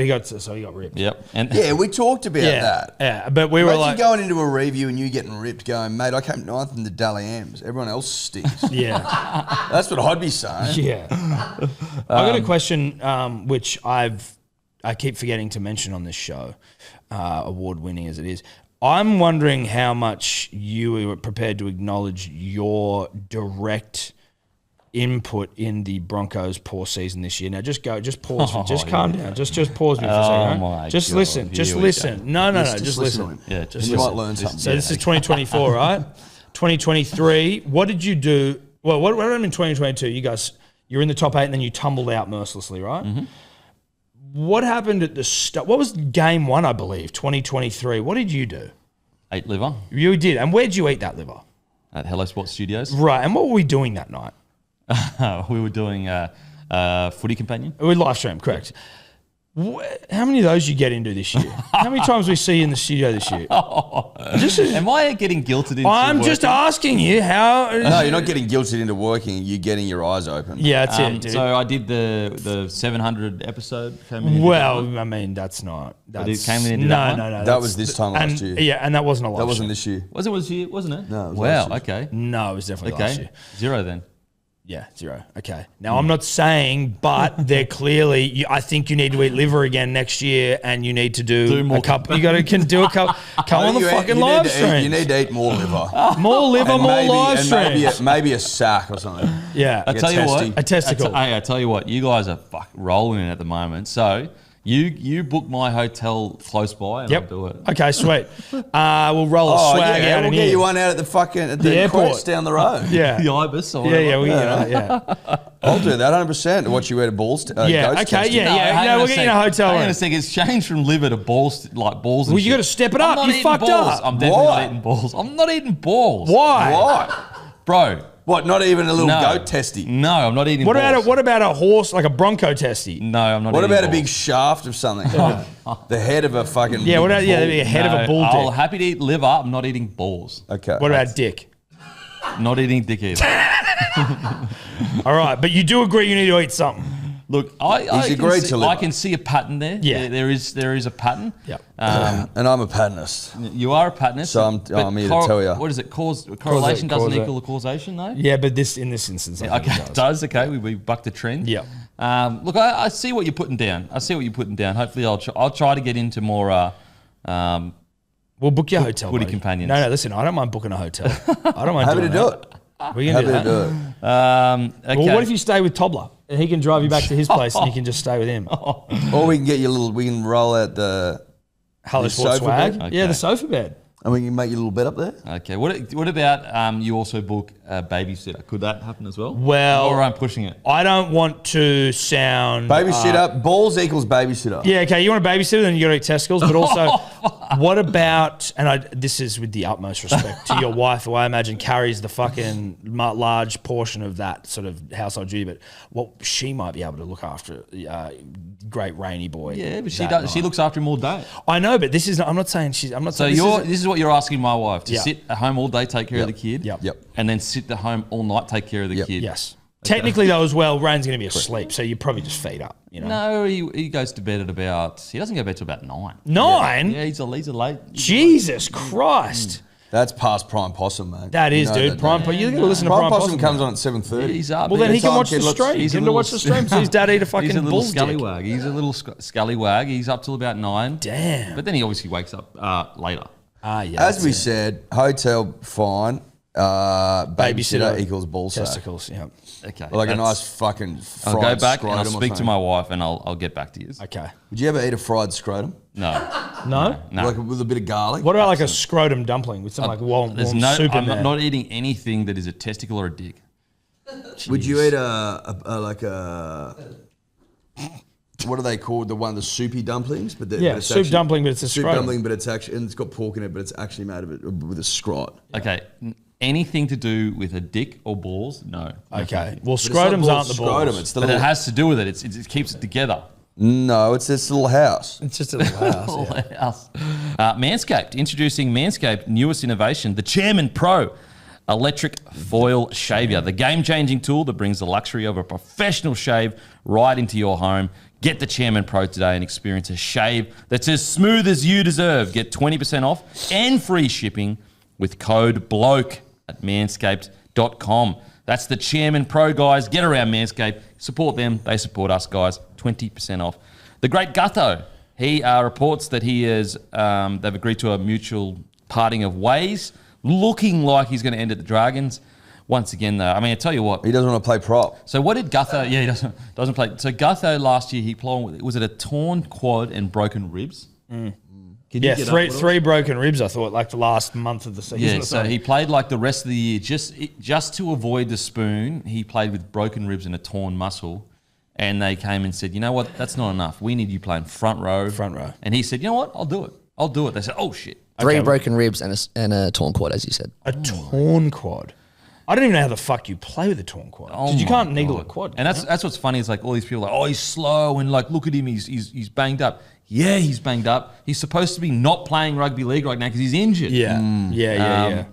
ripped. Yep. Yeah, we talked about that. Yeah, but we were like going into a review and you getting ripped, going, mate, I came 9th in the Dally M's. Everyone else stinks. Yeah, that's what I'd be saying. Yeah. I got a question, which I keep forgetting to mention on this show, award winning as it is. I'm wondering how much you were prepared to acknowledge your direct input in the Broncos' poor season this year. Now, just pause, just calm down, just pause me for a second. Right? Just God. Listen, just listen. No, just listen. Yeah, just you might learn something. So this is 2024, right? 2023. What did you do? Well, what happened in 2022? You're in the top 8 and then you tumbled out mercilessly, right? Mm-hmm. What happened at the start? What was game 1, I believe, 2023? What did you do? Ate liver. You did. And where'd you eat that liver? At Hello Sports Studios. Right. And what were we doing that night? We were doing Footy Companion. We live stream, correct. How many of those you get into this year? How many times we see you in the studio this year? Am I getting guilted into I'm working? just asking you how... No, you're not getting guilted into working. You're getting your eyes open. Yeah, that's it, dude. So I did the 700 episode. Well, I mean, that's not... It came in No. That was this time last year. Yeah, and that wasn't a live That wasn't stream. this year. Was it this year? Wasn't it? No, it was wow, last year. okay. No, it was definitely last year. 0 then. Yeah, 0. Okay. Now, I'm not saying, but they're clearly... I think you need to eat liver again next year, and you need to do more. a couple... You got to do a couple... Come on the fucking live stream. You need to eat more liver. More liver, more live streams. Maybe a sack or something. Yeah. I tell you what. A testicle. I tell you what. You guys are rolling in at the moment. So... You book my hotel close by and I'll do it. Okay, sweet. We'll roll a swag out we'll in get here. you one out at the airport Quest down the road. Yeah. The Ibis or whatever. I'll do that 100%. Watch you eat a balls. Okay, we'll get you in a hotel room. Hang on a second. It's changed from liver to balls, like balls and Well, you got to step it up. You fucked balls. up. I'm definitely not eating balls. I'm not eating balls. Why? Bro. What, not even a little goat testy? No, I'm not eating balls. What about a horse, like a bronco testy? No, I'm not What eating about balls. a big shaft of something? The head of a fucking Yeah, what about a head of a bull dick? I'm happy to eat liver. I'm not eating balls. Okay. What about dick? Not eating dick either. All right, but you do agree you need to eat something. Look, I can see a pattern there. Yeah. There is a pattern. Yeah. And I'm a patternist. You are a patternist. So I'm here to tell you. What is it? Correlation doesn't equal a causation, though? Yeah, but in this instance, I think it does. Okay, we bucked the trend. Yeah. Look, I see what you're putting down. Hopefully, I'll try to get into more We'll book your hotel. Woody buddy. companions. No, listen, I don't mind booking a hotel. I don't mind Happy to doing do that. it. We can Happy do to that. do it. Okay. Well, what if you stay with Tobler and he can drive you back to his place and you can just stay with him? Or we can get you a little. We can roll out the Hello the Sports sofa swag. bed? Yeah, Okay. the sofa bed. and we can make you a little bed up there. Okay. What about you also book a babysitter? Could that happen as well? Well, or I'm pushing it. I don't want to sound Babysitter, balls equals babysitter. Yeah, okay. You want a babysitter, then you got to eat testicles. But also, what about? And this is with the utmost respect to your wife, who I imagine carries the fucking large portion of that sort of household duty. But what she might be able to look after, great rainy boy. Yeah, but she that does. night. She looks after him all day. I know, but this is. I'm not saying she's. I'm not So saying. this is what you're asking my wife to Yeah. sit at home all day, take care of the kid, Yep. Yep. and then sit at home all night, take care of the kid. Yes. Technically, though, as well, Rain's going to be asleep, so you probably just feed up. You know. No, he goes to bed at about. He doesn't go to bed till about 9. 9. Yeah, he's a late. Jesus Christ. That's past prime possum, mate. That is, You know dude. that, Prime. don't You got to listen to Prime Prime possum comes on at 7:30. He's up. Well, then he can Time watch the kid looks- stream. he's Get a him to little watch the stream so his dad eat a fucking He's a little bull's dick. scallywag. He's a little scallywag. He's up till about 9. Damn. But then he obviously wakes up later. Yeah. As we said, hotel fine, babysitter equals ball sack. testicles. Yeah. Okay. Like a that's- nice fucking fried I'll go back and I'll scrotum or speak to something. my wife and I'll get back to you. Okay. Would you ever eat a fried scrotum? No. No. No. Like with a bit of garlic? What about like a scrotum dumpling with some like warm There's soup I'm in there? not eating anything that is a testicle or a dick. Would you eat a what are they called? The soupy dumplings? But Yeah, it's soup actually- dumpling, but it's a soup scrotum. dumpling, but it's actually and it's got pork in it, but it's actually made of it with a scrot. Okay. Anything to do with a dick or balls? No. Okay. Well, But it's not scrotums aren't the scrotum, balls. it's the But it little, has to do with it. It keeps it together. no, it's this little house. It's just a little house. Yeah. House. Manscaped, introducing Manscaped newest innovation, the Chairman Pro electric foil shaver, the game-changing tool that brings the luxury of a professional shave right into your home. Get the Chairman Pro today and experience a shave that's as smooth as you deserve. Get 20% off and free shipping with code BLOKE at manscaped.com. That's the Chairman Pro, guys. Get around Manscaped. Support them. They support us, guys. 20% off. The great Gutho, he reports that he is, they've agreed to a mutual parting of ways, looking like he's going to end at the Dragons. Once again, though, I mean, I tell you what. He doesn't want to play prop. So what did Gutho? Yeah, he doesn't play. So Gutho last year, he played. Was it a torn quad and broken ribs? Can you Yeah, get up? three broken ribs, I thought, like the last month of the season. Yeah, or so something. he played like the rest of the year just to avoid the spoon. He played with broken ribs and a torn muscle, and they came and said, "You know what? That's not enough. We need you playing front row." Front row. And he said, "You know what? I'll do it. I'll do it." They said, "Oh shit." Three broken ribs and a torn quad, as you said. A torn quad. I don't even know how the fuck you play with a torn quad. Oh 'Cause you my can't needle God. a quad. And that's what's funny is like all these people are like, oh, he's slow and like look at him, he's banged up. Yeah, he's banged up. He's supposed to be not playing rugby league right now because he's injured. Yeah. Yeah.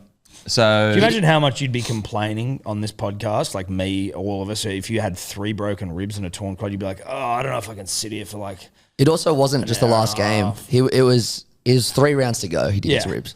So Can you imagine how much you'd be complaining on this podcast, like me, all of us, if you had 3 broken ribs and a torn quad? You'd be like, oh, I don't know if I can sit here for like. It also wasn't just the last game. It was 3 rounds to go. He did his Yeah. ribs.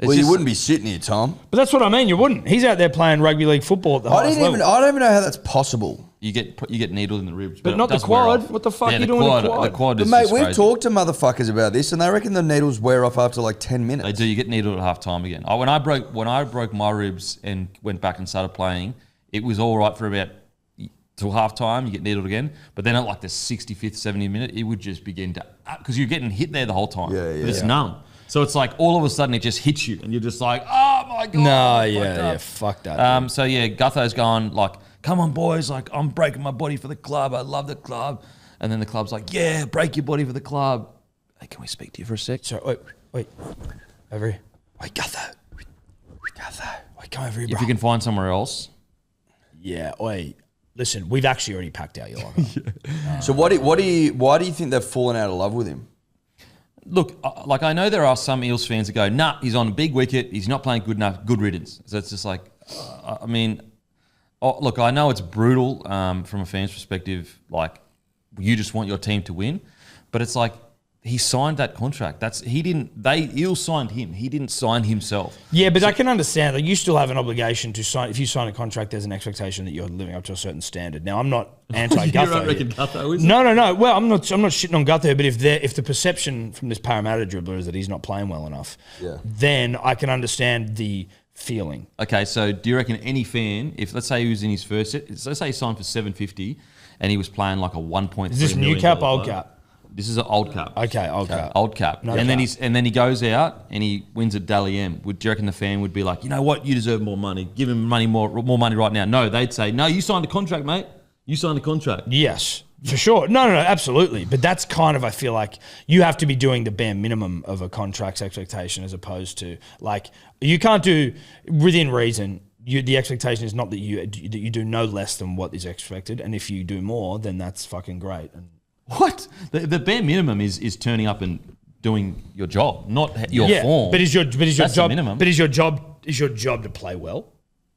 Well, you wouldn't be sitting here, Tom. But that's what I mean. You wouldn't. He's out there playing rugby league football at the I highest don't even know how that's possible. you get needled in the ribs, But it not the does wear quad. off. What the fuck yeah, are you the doing with quad, the quad? The quad But is mate, just we've crazy. talked to motherfuckers about this, and they reckon the needles wear off after like 10 minutes. They do. You get needled at half time again. When I broke my ribs and went back and started playing, it was all right for about till half time. You get needled again, but then at like the 65th, 70th minute, it would just begin to because you're getting hit there the whole time. Yeah. But it's numb. So it's like all of a sudden it just hits you, and you're just like, oh my god. No, fuck that. So yeah, Gutho's going like, come on boys, like I'm breaking my body for the club. I love the club. And then the club's like, yeah, break your body for the club. Hey, can we speak to you for a sec? So, wait. Over here. Wait, Gutho. Wait, come over here, bro. If you can find somewhere else. Yeah, wait. Listen, we've actually already packed out your locker. So why do you think they've fallen out of love with him? Look, like I know there are some Eels fans that go, nah, he's on a big wicket. He's not playing good enough. Good riddance. So it's just like, I mean, look, I know it's brutal from a fan's perspective. Like, you just want your team to win. But it's like, he signed that contract. Eel signed him. He didn't sign himself. Yeah, but I can understand that you still have an obligation to sign. If you sign a contract, there's an expectation that you're living up to a certain standard. Now, I'm not anti-Gutho. You don't reckon Gutho is? No. Well, I'm not shitting on Gutho, but if the perception from this Parramatta dribbler is that he's not playing well enough, then I can understand the feeling. Okay, so do you reckon any fan, if let's say he was in his first, let's say he signed for $750 and he was playing like a 1.3 Is this new cap, old cap? This is an old cap. Okay, old cap. Old cap. No and cap. then he goes out and he wins at Dally M. Do you reckon the fan would be like, you know what, you deserve more money. Give him more money right now. No, they'd say, no, you signed a contract, mate. You signed a contract. Yes, for sure. No, absolutely. But that's kind of, I feel like you have to be doing the bare minimum of a contract's expectation as opposed to like, you can't do within reason. The expectation is not that you do no less than what is expected. And if you do more, then that's fucking great. And what? The bare minimum is turning up and doing your job, not your form. But is your That's job the minimum. But is your job to play well?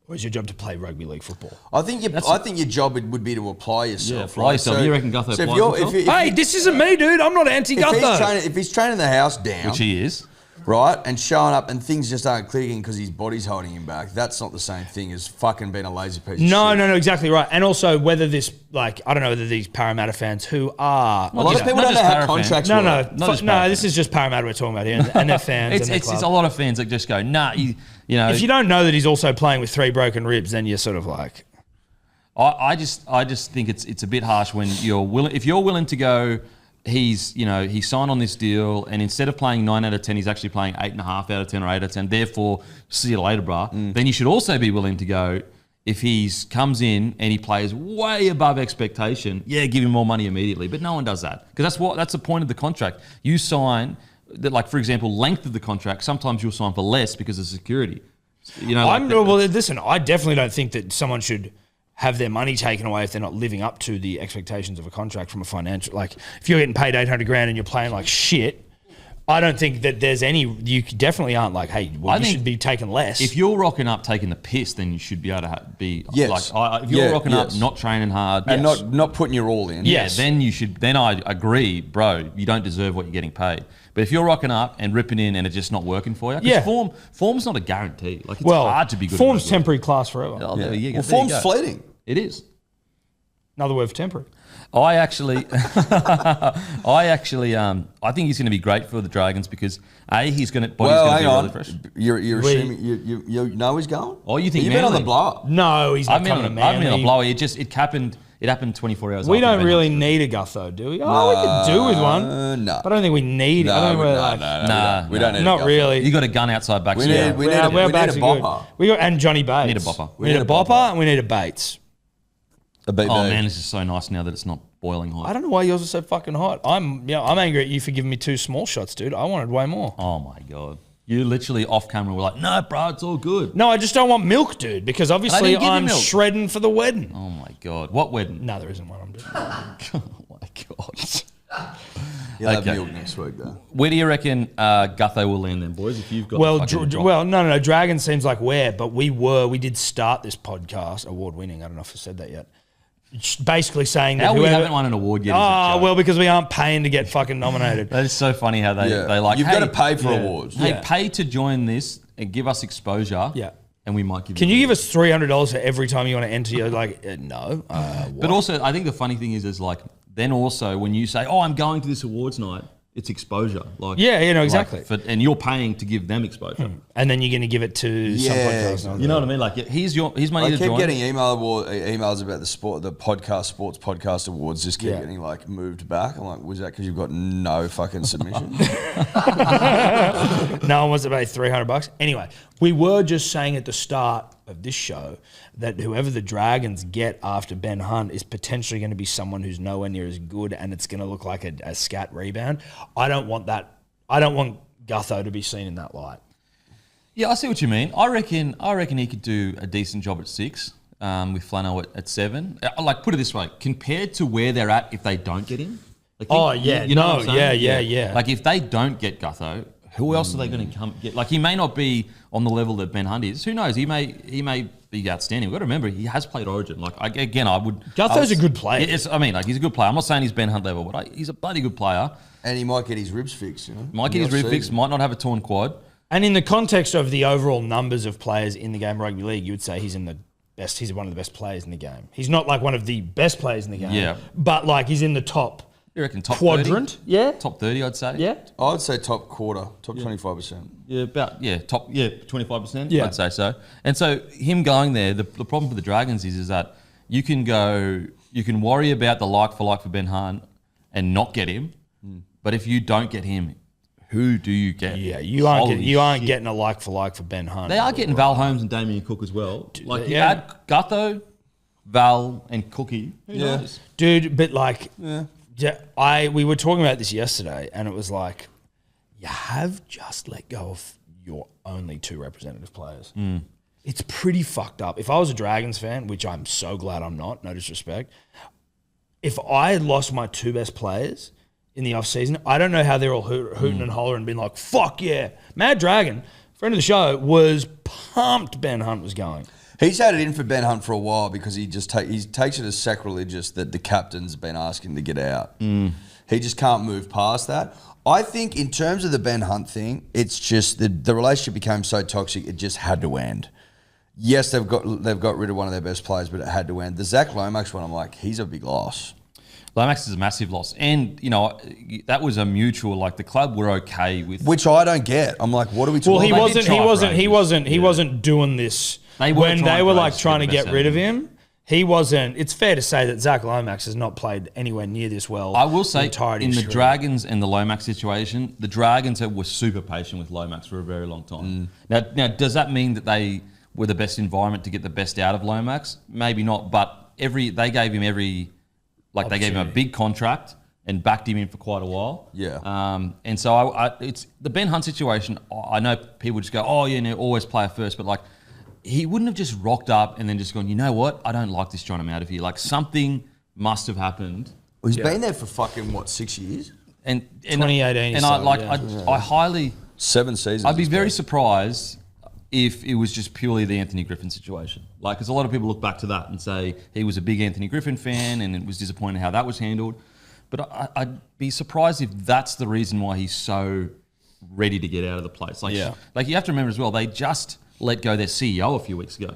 Or is your job to play rugby league football? I think your job would be to apply yourself. Yeah, apply yourself. You reckon Gutho so applies himself? Hey, this isn't me, dude. I'm not anti-Gutho. If he's training the house down, Which he is. right, and showing up and things just aren't clicking because his body's holding him back, that's not the same thing as fucking being a lazy piece of shit. No, exactly right. And also whether this, like, I don't know whether these Parramatta fans who are... A lot of people don't know how contracts work. No, this is just Parramatta we're talking about here, and their fans. It's a lot of fans that just go, nah, you know. If you don't know that he's also playing with 3 broken ribs, then you're sort of like... I just think it's a bit harsh when if you're willing to go, he signed on this deal and instead of playing 9 out of 10, he's actually playing 8.5 out of 10 or 8 out of 10. Therefore, see you later, bruh. Then you should also be willing to go, if he comes in and he plays way above expectation, give him more money immediately. But no one does that because that's the point of the contract. You sign that, like for example, length of the contract. Sometimes you'll sign for less because of security. Listen, I definitely don't think that someone should have their money taken away if they're not living up to the expectations of a contract from a financial... Like, if you're getting paid $800,000 and you're playing like shit, I don't think that there's any... You definitely aren't like, hey, you should be taking less. If you're rocking up taking the piss, then you should be able to be... Yes. Like, if you're rocking up not training hard... And not putting your all in. Yeah, then you should... Then I agree, bro, you don't deserve what you're getting paid. But if you're rocking up and ripping in and it's just not working for you... Because form's not a guarantee. Like, it's hard to be good. Form's temporary, class forever. Oh, there you go. Well, form's fleeting. It is. Another word for temporary. I think he's going to be great for the Dragons because he's going to be really fresh. You're assuming you know he's going? Oh, you think you've been on the blow? No, he's not coming to Manly. I've been on the blow. It happened 24 hours. We don't really need a Gutho, do we? Oh, we could do with one. No, but I don't think we need. No, we don't need. Not really. You got a gun outside back. We need a bopper. And Johnny Bates. We need a bopper. We need a bopper and we need a Bates. A BB. Oh man, this is so nice now that it's not boiling hot. I don't know why yours are so fucking hot. I'm angry at you for giving me 2 small shots, dude. I wanted way more. Oh my god. You literally off camera were like, no, bro, it's all good. No, I just don't want milk, dude, because obviously I'm shredding for the wedding. Oh my god. What wedding? No, there isn't one I'm doing. Oh my god. You'll have milk next week, though. Where do you reckon Gutho will land then, boys? If you've got no. Dragon seems like where, but we did start this podcast, award-winning. I don't know if I said that yet. Basically saying that we haven't won an award yet. Well, because we aren't paying to get fucking nominated. That is so funny how they like. You've got to pay for awards. Hey, pay to join this and give us exposure. Yeah. And we might give. Can you give us $300 for every time you want to enter? You're like, no. But also, I think the funny thing is like then also when you say, I'm going to this awards night. It's exposure. Like exactly. And you're paying to give them exposure. And then you're going to give it to some podcast. You know what I mean? Like, here's money to join. I keep getting emails about the sports podcast awards just keep getting like moved back. I'm like, was that because you've got no fucking submission? No one wants to pay $300. Anyway, we were just saying at the start of this show that whoever the Dragons get after Ben Hunt is potentially going to be someone who's nowhere near as good and it's going to look like a scat rebound. I don't want that. I don't want Gutho to be seen in that light. Yeah, I see what you mean. I reckon he could do a decent job at 6 with Flano at 7. Like, put it this way, compared to where they're at if they don't get him. Like, you know what I'm saying? Yeah. Like, if they don't get Gutho, who else are they going to come get? Like, he may not be on the level that Ben Hunt is. Who knows? He may be outstanding. We've got to remember he has played Origin. Like I would. Gutho's a good player. He's a good player. I'm not saying he's Ben Hunt level, but he's a bloody good player. And he might get his ribs fixed, Might get his rib fixed. Might not have a torn quad. And in the context of the overall numbers of players in the game of rugby league, you would say he's in the best. He's one of the best players in the game. He's not like one of the best players in the game. Yeah. But like he's in the top. You reckon top quadrant? 30? Yeah. Top 30, I'd say. Yeah. I'd say top quarter, top 25%. Yeah, 25%. Yeah. I'd say so. And so him going there, the problem for the Dragons is that you can worry about the like for Ben Hunt and not get him. But if you don't get him, who do you get? Yeah, you aren't getting a like for Ben Hunt. They are getting Val Holmes and Damien Cook as well. Like you yeah. add Gutho, Val, and Cookie. Who knows? Dude, but like, we were talking about this yesterday, and it was like, you have just let go of your only 2 representative players. It's pretty fucked up. If I was a Dragons fan, which I'm so glad I'm not, no disrespect, if I had lost my 2 best players in the off-season, I don't know how they're all hooting and hollering and being like, fuck yeah. Mad Dragon, friend of the show, was pumped Ben Hunt was going. He's had it in for Ben Hunt for a while because he takes it as sacrilegious that the captain's been asking to get out. He just can't move past that. I think in terms of the Ben Hunt thing, it's just the relationship became so toxic it just had to end. Yes, they've got rid of one of their best players, but it had to end. The Zach Lomax one, I'm like, he's a big loss. Lomax is a massive loss. And, that was a mutual, like the club were okay with. Which I don't get. I'm like, what are we talking Well, about? he wasn't doing this when they were like trying to get rid of him. He wasn't. It's fair to say that Zach Lomax has not played anywhere near this well. I will say, in the Dragons and the Lomax situation, the Dragons were super patient with Lomax for a very long time. Now, does that mean that they were the best environment to get the best out of Lomax? Maybe not, but they gave him they gave him a big contract and backed him in for quite a while. Yeah. And so it's the Ben Hunt situation. I know people just go, oh, yeah, always player first, but like he wouldn't have just rocked up and then just gone, you know what? I don't like this, John. I'm out of here. Like something must have happened. Well, he's been there for fucking 6 years? And 2018. And I highly 7 seasons. I'd be very surprised if it was just purely the Anthony Griffin situation. Like, because a lot of people look back to that and say he was a big Anthony Griffin fan and it was disappointing how that was handled. But I'd be surprised if that's the reason why he's so ready to get out of the place. Like you have to remember as well, they just let go their CEO a few weeks ago.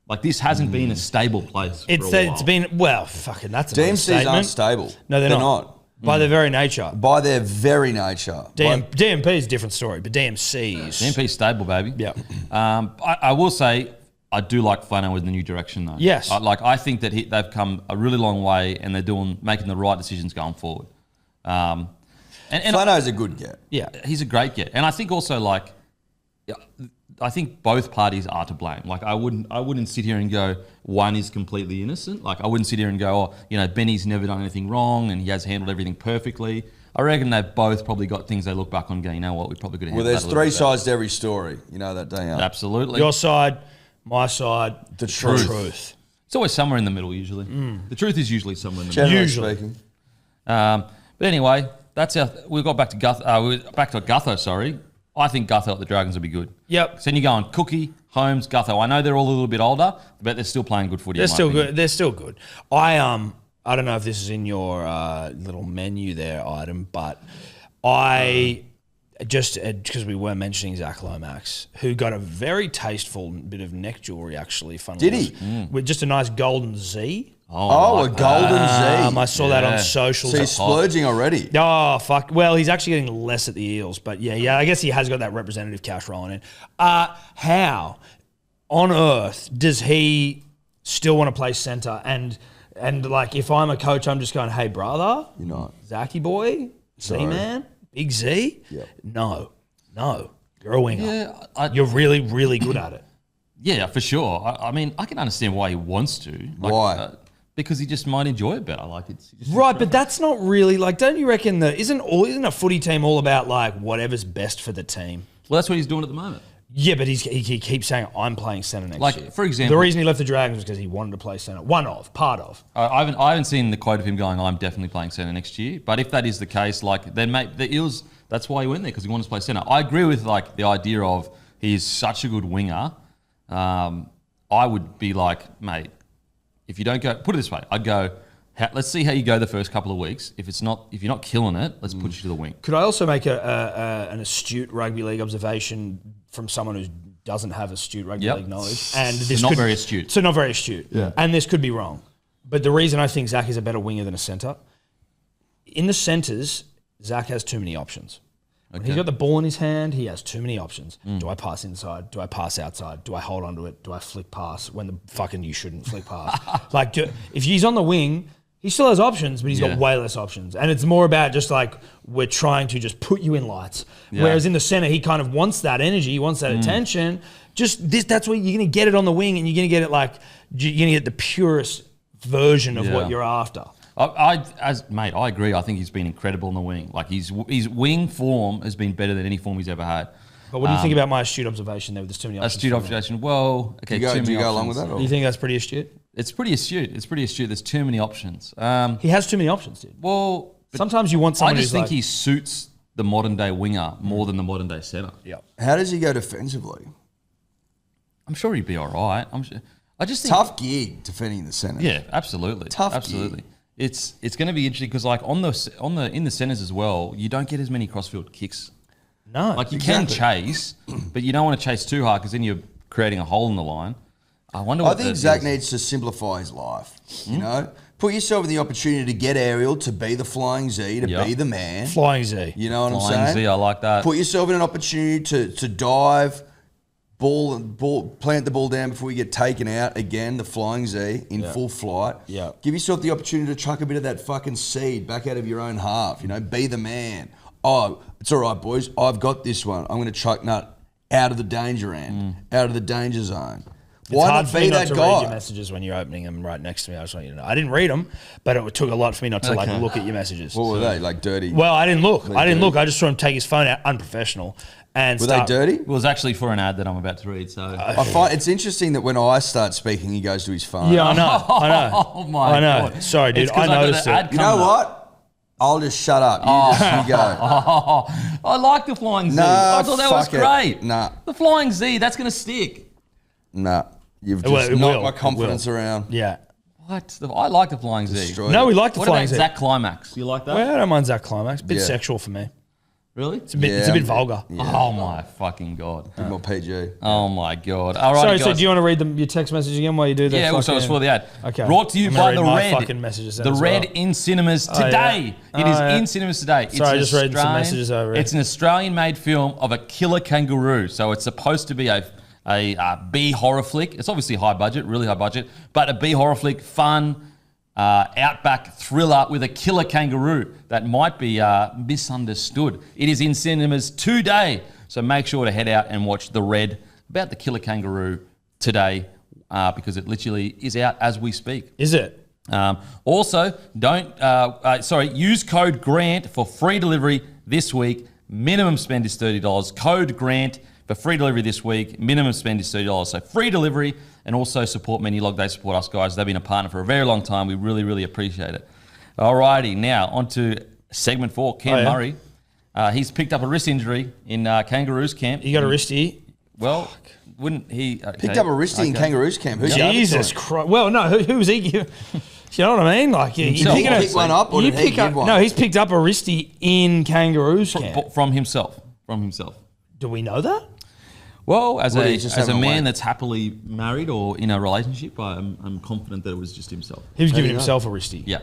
Like, this hasn't been a stable place for a while. It's been, well, fucking, that's an DMCs understatement. aren't stable. No, they're not. By their very nature. By their very nature. DMP is a different story, but DMC's... DMP's stable, baby. Yeah. I will say, I do like Flano with the new direction, though. Yes. I think that they've come a really long way and they're making the right decisions going forward. And Flano's a good get. Yeah, he's a great get. And I think also, I think both parties are to blame. Like, I wouldn't sit here and go, one is completely innocent. Like, I wouldn't sit here and go, Benny's never done anything wrong and he has handled everything perfectly. I reckon they've both probably got things they look back on and go, you know what, we probably could have handled that a little bit better. There's 3 sides to every story. You know that, don't you? Absolutely. Your side, my side, the truth. It's always somewhere in the middle, usually. The truth is usually somewhere in the Generally middle. speaking. But anyway, that's we got back to Gutho, sorry. I think Gutho at the Dragons will be good. Yep. So then you're going Cookie, Holmes, Gutho. I know they're all a little bit older, but they're still playing good footy. They're still good. They're still good. I don't know if this is in your little menu there item, but I just because we were mentioning Zach Lomax, who got a very tasteful bit of neck jewelry actually. Funnily Did he? enough, with just a nice golden Z. Oh, a golden Z. I saw that on socials. So he's splurging already. Oh, fuck. Well, he's actually getting less at the Eels, but yeah, I guess he has got that representative cash rolling in. How on earth does he still want to play centre? And like, if I'm a coach, I'm just going, hey, brother, You're not. Zachy boy, Z-man, big Z? Yep. No, you're a winger. Yeah, you're really, really good at it. Yeah, for sure. I mean, I can understand why he wants to. Why? Because he just might enjoy it better. Like it's just Right, but that's not really like. Don't you reckon isn't a footy team all about like whatever's best for the team? Well, that's what he's doing at the moment. Yeah, but he keeps saying I'm playing centre next year. Like, for example, the reason he left the Dragons was because he wanted to play centre. Part of. I haven't seen the quote of him going, I'm definitely playing centre next year. But if that is the case, like then the Eels, that's why he went there, because he wanted to play centre. I agree with like the idea of he's such a good winger. I would be like, mate, if you don't go, put it this way, I'd go, let's see how you go the first couple of weeks. If you're not killing it, let's put you to the wing. Could I also make an astute rugby league observation from someone who doesn't have astute rugby league knowledge? And this not very astute. So not very astute. Yeah. And this could be wrong. But the reason I think Zach is a better winger than a centre, in the centres, Zach has too many options. When he's got the ball in his hand, he has too many options. Do I pass inside? Do I pass outside? Do I hold onto it? Do I flick pass when the fucking you shouldn't flick pass? If he's on the wing, he still has options, but he's got way less options. And it's more about just like we're trying to just put you in lights. Yeah. Whereas in the centre, he kind of wants that energy, he wants that attention. That's where you're going to get it on the wing, and you're going to get it you're going to get the purest version of what you're after. I agree. I think he's been incredible in the wing. Like his wing form has been better than any form he's ever had. But what do you think about my astute observation there? There's too many options. Astute observation. Well, okay. Do you go along with that? Or? Do you think that's pretty astute? It's pretty astute. There's too many options. He has too many options, dude. Well, sometimes you want someone. I just think he suits the modern day winger more than the modern day centre. Yeah. How does he go defensively? I'm sure he'd be all right. I just think tough gig defending the centre. Yeah, absolutely. Absolutely. Gig. It's going to be interesting because like in the centres as well, you don't get as many crossfield kicks. No, like you can chase, but you don't want to chase too hard because then you're creating a hole in the line. I think Zach needs to simplify his life. You know, put yourself in the opportunity to get aerial, to be the flying Z, to be the man. Flying Z. You know what I'm saying? Flying Z, I like that. Put yourself in an opportunity to dive, plant the ball down before you get taken out. Again, the flying Z in full flight. Yeah. Give yourself the opportunity to chuck a bit of that fucking seed back out of your own half. You know, be the man. Oh, it's all right, boys. I've got this one. I'm going to chuck nut out of the danger end, out of the danger zone. Why not be that guy? Read your messages when you're opening them right next to me. I just want you to know. I didn't read them, but it took a lot for me not to look at your messages. What were they? Like dirty? Well, I didn't look. I just saw him take his phone out, unprofessional. And were they dirty? It was actually for an ad that I'm about to read. So I find it's interesting that when I start speaking, he goes to his phone. Yeah, I know. Oh my God. Sorry, dude. I noticed it. You know what? I'll just shut up. You go. I like the flying Z. I thought that was great. Nah. The flying Z, that's going to stick. Nah. You've just knocked my confidence around. Yeah. What? I like the flying Z. No, we like the flying Z. What about Zach Climax? You like that? Well, I don't mind Zach Climax. Bit sexual for me. Really? It's a bit vulgar. Yeah. Oh my fucking God. Bit more PG. Oh my God. All right, sorry, guys. So do you want to read your text message again while you do that? Yeah, also it's for the ad. Okay. Brought to you by the Red. Fucking messages the Red in cinemas today. It is in cinemas today. Sorry, I just read some messages over. It's an Australian-made film of a killer kangaroo. So it's supposed to be a B horror flick. It's obviously high budget, really high budget, but a B horror flick, fun, outback thriller with a killer kangaroo that might be misunderstood. It is in cinemas today, so make sure to head out and watch The Red about the killer kangaroo today because it literally is out as we speak. Is it? Also, use code GRANT for free delivery this week. Minimum spend is $30. Code GRANT for free delivery this week. Minimum spend is $30. So free delivery, and also support Menulog. They support us, guys. They've been a partner for a very long time. We really, really appreciate it. Alrighty, now on to segment 4. Cam Murray. He's picked up a wrist injury in Kangaroos camp. You got a wristy? Well, wouldn't he? Picked up a wristy in Kangaroos camp. Who's Jesus Christ. Well, no, who was he? You know what I mean? Like, you pick one up, or did he give one? No, he's picked up a wristy in Kangaroos camp. From himself. Do we know that? Well, as a man that's happily married or in a relationship, I'm confident that it was just himself. He was giving himself a wristy. Yeah.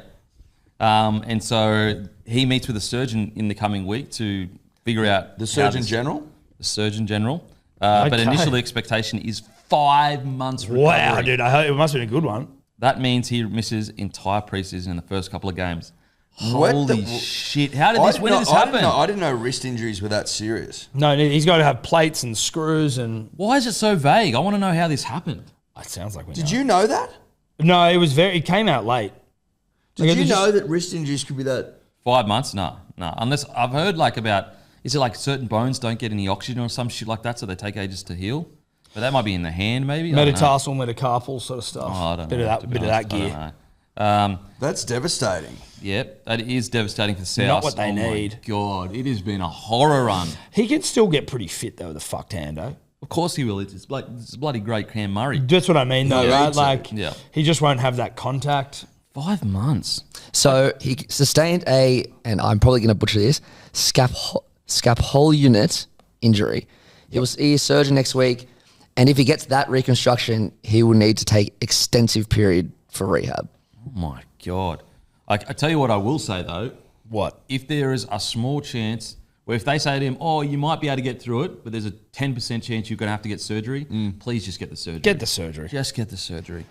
And so he meets with a surgeon in the coming week to figure out... The Surgeon General? The Surgeon General. But initial expectation is 5 months recovery. Wow, dude. I hope it must have been a good one. That means he misses entire preseason in the first couple of games. Holy shit. When did this happen? I didn't know wrist injuries were that serious. No, he's got to have plates and screws and... Why is it so vague? I want to know how this happened. It sounds like we Did you know that? No, it came out late. Did you know that wrist injuries could be that? 5 months? No. Unless I've heard is it like certain bones don't get any oxygen or some shit like that, so they take ages to heal? But that might be in the hand, maybe. Metatarsal, metacarpal sort of stuff. Oh, I don't know. Bit of that gear. That's devastating. Yep, that is devastating for South. Not what they need. My God, it has been a horror run. He can still get pretty fit though with a fucked hand, though. Of course he will. It's bloody great Cam Murray. That's what I mean, though, right? Like, Yeah. he just won't have that contact. 5 months. So he sustained and I'm probably going to butcher this, scapula unit injury. He will see a surgeon next week, and if he gets that reconstruction, he will need to take extensive period for rehab. Oh my God. I tell you what I will say though. What? If there is a small chance where if they say to him, oh, you might be able to get through it, but there's a 10% chance you're going to have to get surgery, please just get the surgery. Get the surgery. Just get the surgery.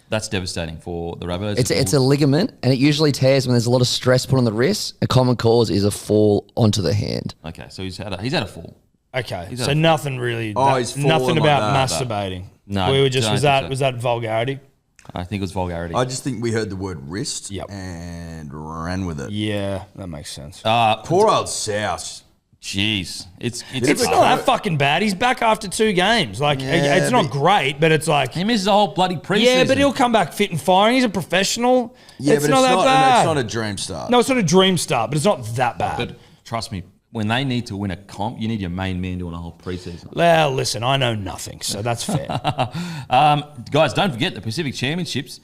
That's devastating for the Rabbitohs. It's a ligament, and it usually tears when there's a lot of stress put on the wrist. A common cause is a fall onto the hand. Okay, so he's had a fall. Okay, so nothing really. he's nothing fallen about like that. masturbating. No, we were just don't think so. was that vulgarity? I think it was vulgarity. I just think we heard the word wrist Yep. and ran with it. Yeah, that makes sense. Poor old South. Jeez. It's It's not that fucking bad. He's back after 2 games. Like, Yeah, it's not great, but it's like, He misses a whole bloody preseason. yeah, but he'll come back fit and firing. He's a professional. Yeah, it's but not that bad. It's not a dream start. No, it's not a dream start, but it's not that bad. But trust me, when they need to win a comp, you need your main man doing a whole preseason. Well, listen, I know nothing, so that's fair. Guys, don't forget the Pacific Championships.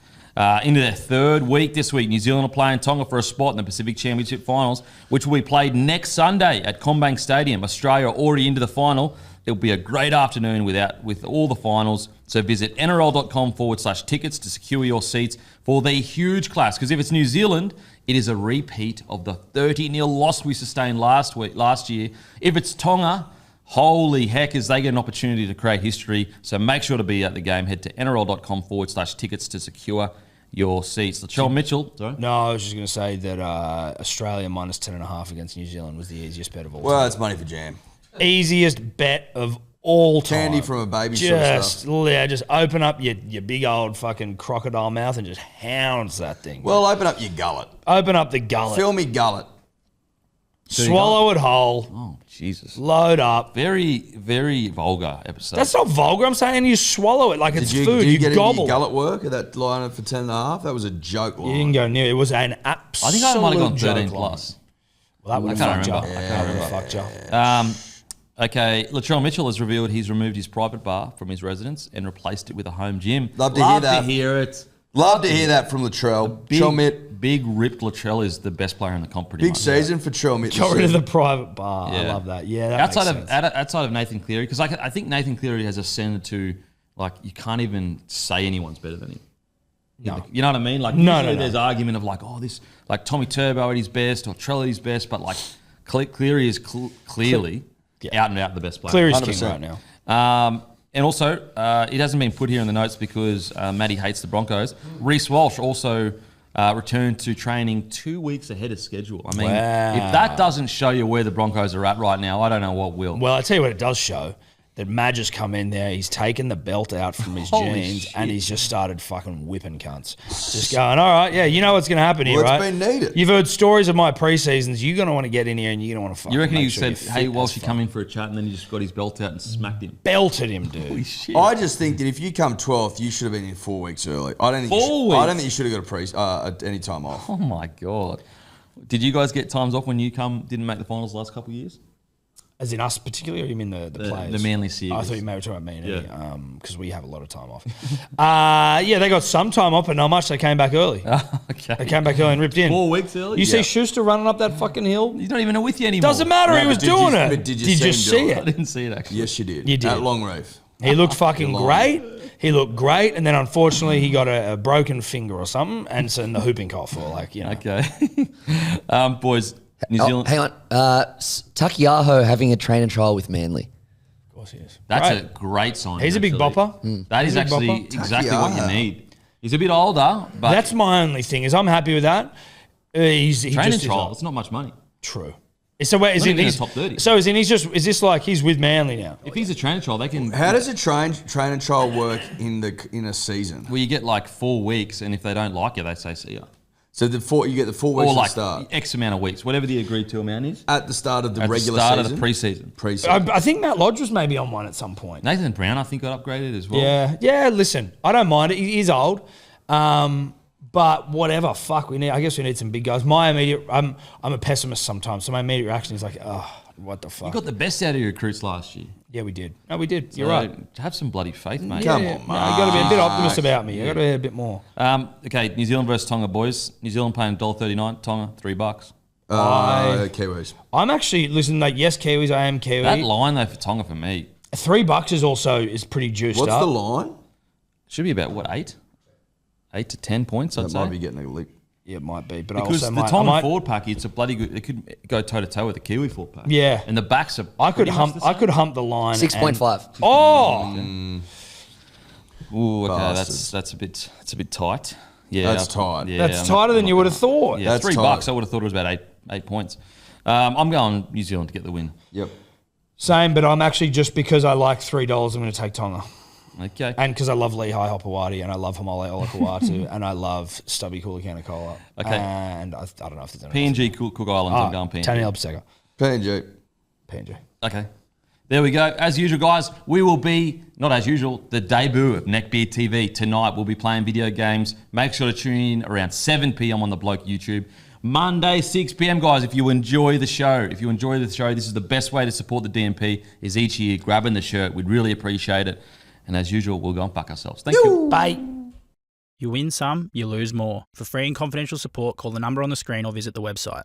Into their 3rd week this week. New Zealand are playing Tonga for a spot in the Pacific Championship Finals, which will be played next Sunday at Combank Stadium. Australia are already into the final. It'll be a great afternoon with all the finals. So visit nrl.com/tickets to secure your seats for the huge clash. Because if it's New Zealand, it is a repeat of the 30-0 loss we sustained last year. If it's Tonga, holy heck, as they get an opportunity to create history. So make sure to be at the game. Head to nrl.com/tickets to secure your seats. Latrell Mitchell. Sorry? No, I was just going to say that Australia minus 10.5 against New Zealand was the easiest bet of all Well, time. it's money for jam. Easiest bet of all time. Candy from a baby sort of stuff. Yeah, just open up your big old fucking crocodile mouth and just hounds that thing. Well, open up your gullet. Open up the gullet. Fill me gullet. Swallow it whole. Oh, Jesus. Load up. Very, very vulgar episode. That's not vulgar. I'm saying you swallow it like it's food. Did you get gobble. any gullet work at that line for 10.5? That was a joke line. You didn't go near. It was an absolute I think I might have gone 13 joke plus. line. Well, that would I have can't fucked you. remember. I can't remember. Fucked you. Okay, Latrell Mitchell has revealed he's removed his private bar from his residence and replaced it with a home gym. Love to hear that. Love to hear it. Love to hear that from Latrell. Trell Big ripped Latrell is the best player in the comp pretty Big much. season for Trell Mitchell. Got rid of the private bar. I Yeah. love that. Yeah, that outside makes of sense. outside of Nathan Cleary, because I think Nathan Cleary has ascended to like you can't even say anyone's better than him. No. You know what I mean? Like No, usually no. there's argument of like, oh, this like Tommy Turbo at his best or Trell at his best, but like Cleary is clearly out and out the best player. Cleary's 100%. king right now. And also, it hasn't been put here in the notes because Matty hates the Broncos. Reece Walsh also returned to training 2 weeks ahead of schedule. I mean, Wow. if that doesn't show you where the Broncos are at right now, I don't know what will. Well, I tell you what, it does show that Madge has come in there. He's taken the belt out from his Holy jeans shit. and he's just started fucking whipping cunts. Just going, all right, yeah, you know what's going to happen here, Well, it's right? been needed. You've heard stories of my preseasons. You're going to want to get in here and you're going to want to fucking You reckon make he sure said, you're hey, fit Walsh, as you fuck. come in for a chat, and then he just got his belt out and smacked him? Belted him, dude. Holy shit. I just think that if you come 12th, you should have been in 4 weeks early. I don't think 4 I don't weeks? think you should have got any time off. Oh, my God. Did you guys get times off when you didn't make the finals the last couple of years? As in us particularly, or you mean the players? the Manly series. I thought you may be talking about me and Eddie, Yeah. because we have a lot of time off. Yeah, they got some time off, but not much. They came back early. Okay. They came back early and ripped in. 4 weeks early? You Yeah. see Schuster running up that fucking hill? He's not even with you anymore. Doesn't matter. No, he was but did doing you- it. but did you Did see you him see do it? I didn't see it, actually. Yes, you did. You did. At Longreef. He looked fucking You're lying. great. He looked great, and then unfortunately he got a broken finger or something, and so in the whooping cough or like Okay. Boys, New Oh, Zealand. hang on. Taukeiaho having a training trial with Manly. Of course he is. That's Great. a great sign. He's a big actually. bopper. That He's is a big actually bopper. exactly what you Taukeiaho. need. He's a bit older, but That's my only thing is I'm happy with that. He training just is trial, a- it's not much money. True. So wait, is Not it even in he's the top 30. So is this like he's with Manly now? If he's a training trial, they can. How does a train and trial work in a season? Well, you get like 4 weeks, and if they don't like you, they say see ya. So you get the 4 weeks Or like to start X amount of weeks, whatever the agreed to amount is. at the start of the At the regular start season. of the preseason. Preseason. I think Matt Lodge was maybe on one at some point. Nathan Brown, I think, got upgraded as well. Yeah. Listen, I don't mind it. He's old, but whatever. Fuck, I guess we need some big guys. My immediate, I'm a pessimist sometimes, so my immediate reaction is like, oh, what the fuck? You got the best out of your recruits last year. Yeah, we did. No, we did. You're So right. Have some bloody faith, mate. Come Yeah, on, no, you got to be a bit optimist Mark. about me. You got to be a bit more. Okay, New Zealand versus Tonga, boys. New Zealand paying $1.39. Tonga, $3. Kiwis. I'm actually listen. Like, yes, Kiwis. I am Kiwi. That line though for Tonga for me $3 is pretty juiced What's up. the line? should be about what 8 to 10 points. I'd That say. might be getting a leak. Yeah, it might be, but Because I the also Tongan might. forward pack, it's a bloody good. It could go toe to toe with the Kiwi forward pack. Yeah. and the backs are. I could pretty much hump. the I same. could hump the line. 6.5. and- Oh, Ooh, okay, Bastards. that's a bit tight. Yeah, That's tight. Yeah, that's I'm tighter not- than you would have thought. Yeah, That's $3. tight. I would have thought it was about eight points. I'm going New Zealand to get the win. Yep. Same, but I'm actually just because I like $3, I'm going to take Tonga, Okay. and because I love Lehigh Hopewadi, and I love Hamole Olakawatu, and I love Stubby Kulikana Kola. Okay. And I don't know if there's anyone PNG Cook Islands. I'm going PNG. Tony Albsega. PNG. PNG. Okay. There we go. As usual, guys, we will be, not as usual, the debut of Neckbeard TV. Tonight, we'll be playing video games. Make sure to tune in around 7 p.m. on the Bloke YouTube. Monday, 6 p.m., guys, if you enjoy the show. This is the best way to support the DMP, is each year grabbing the shirt. We'd really appreciate it. And as usual, we'll go and fuck ourselves. Thank you. Bye. You win some, you lose more. For free and confidential support, call the number on the screen or visit the website.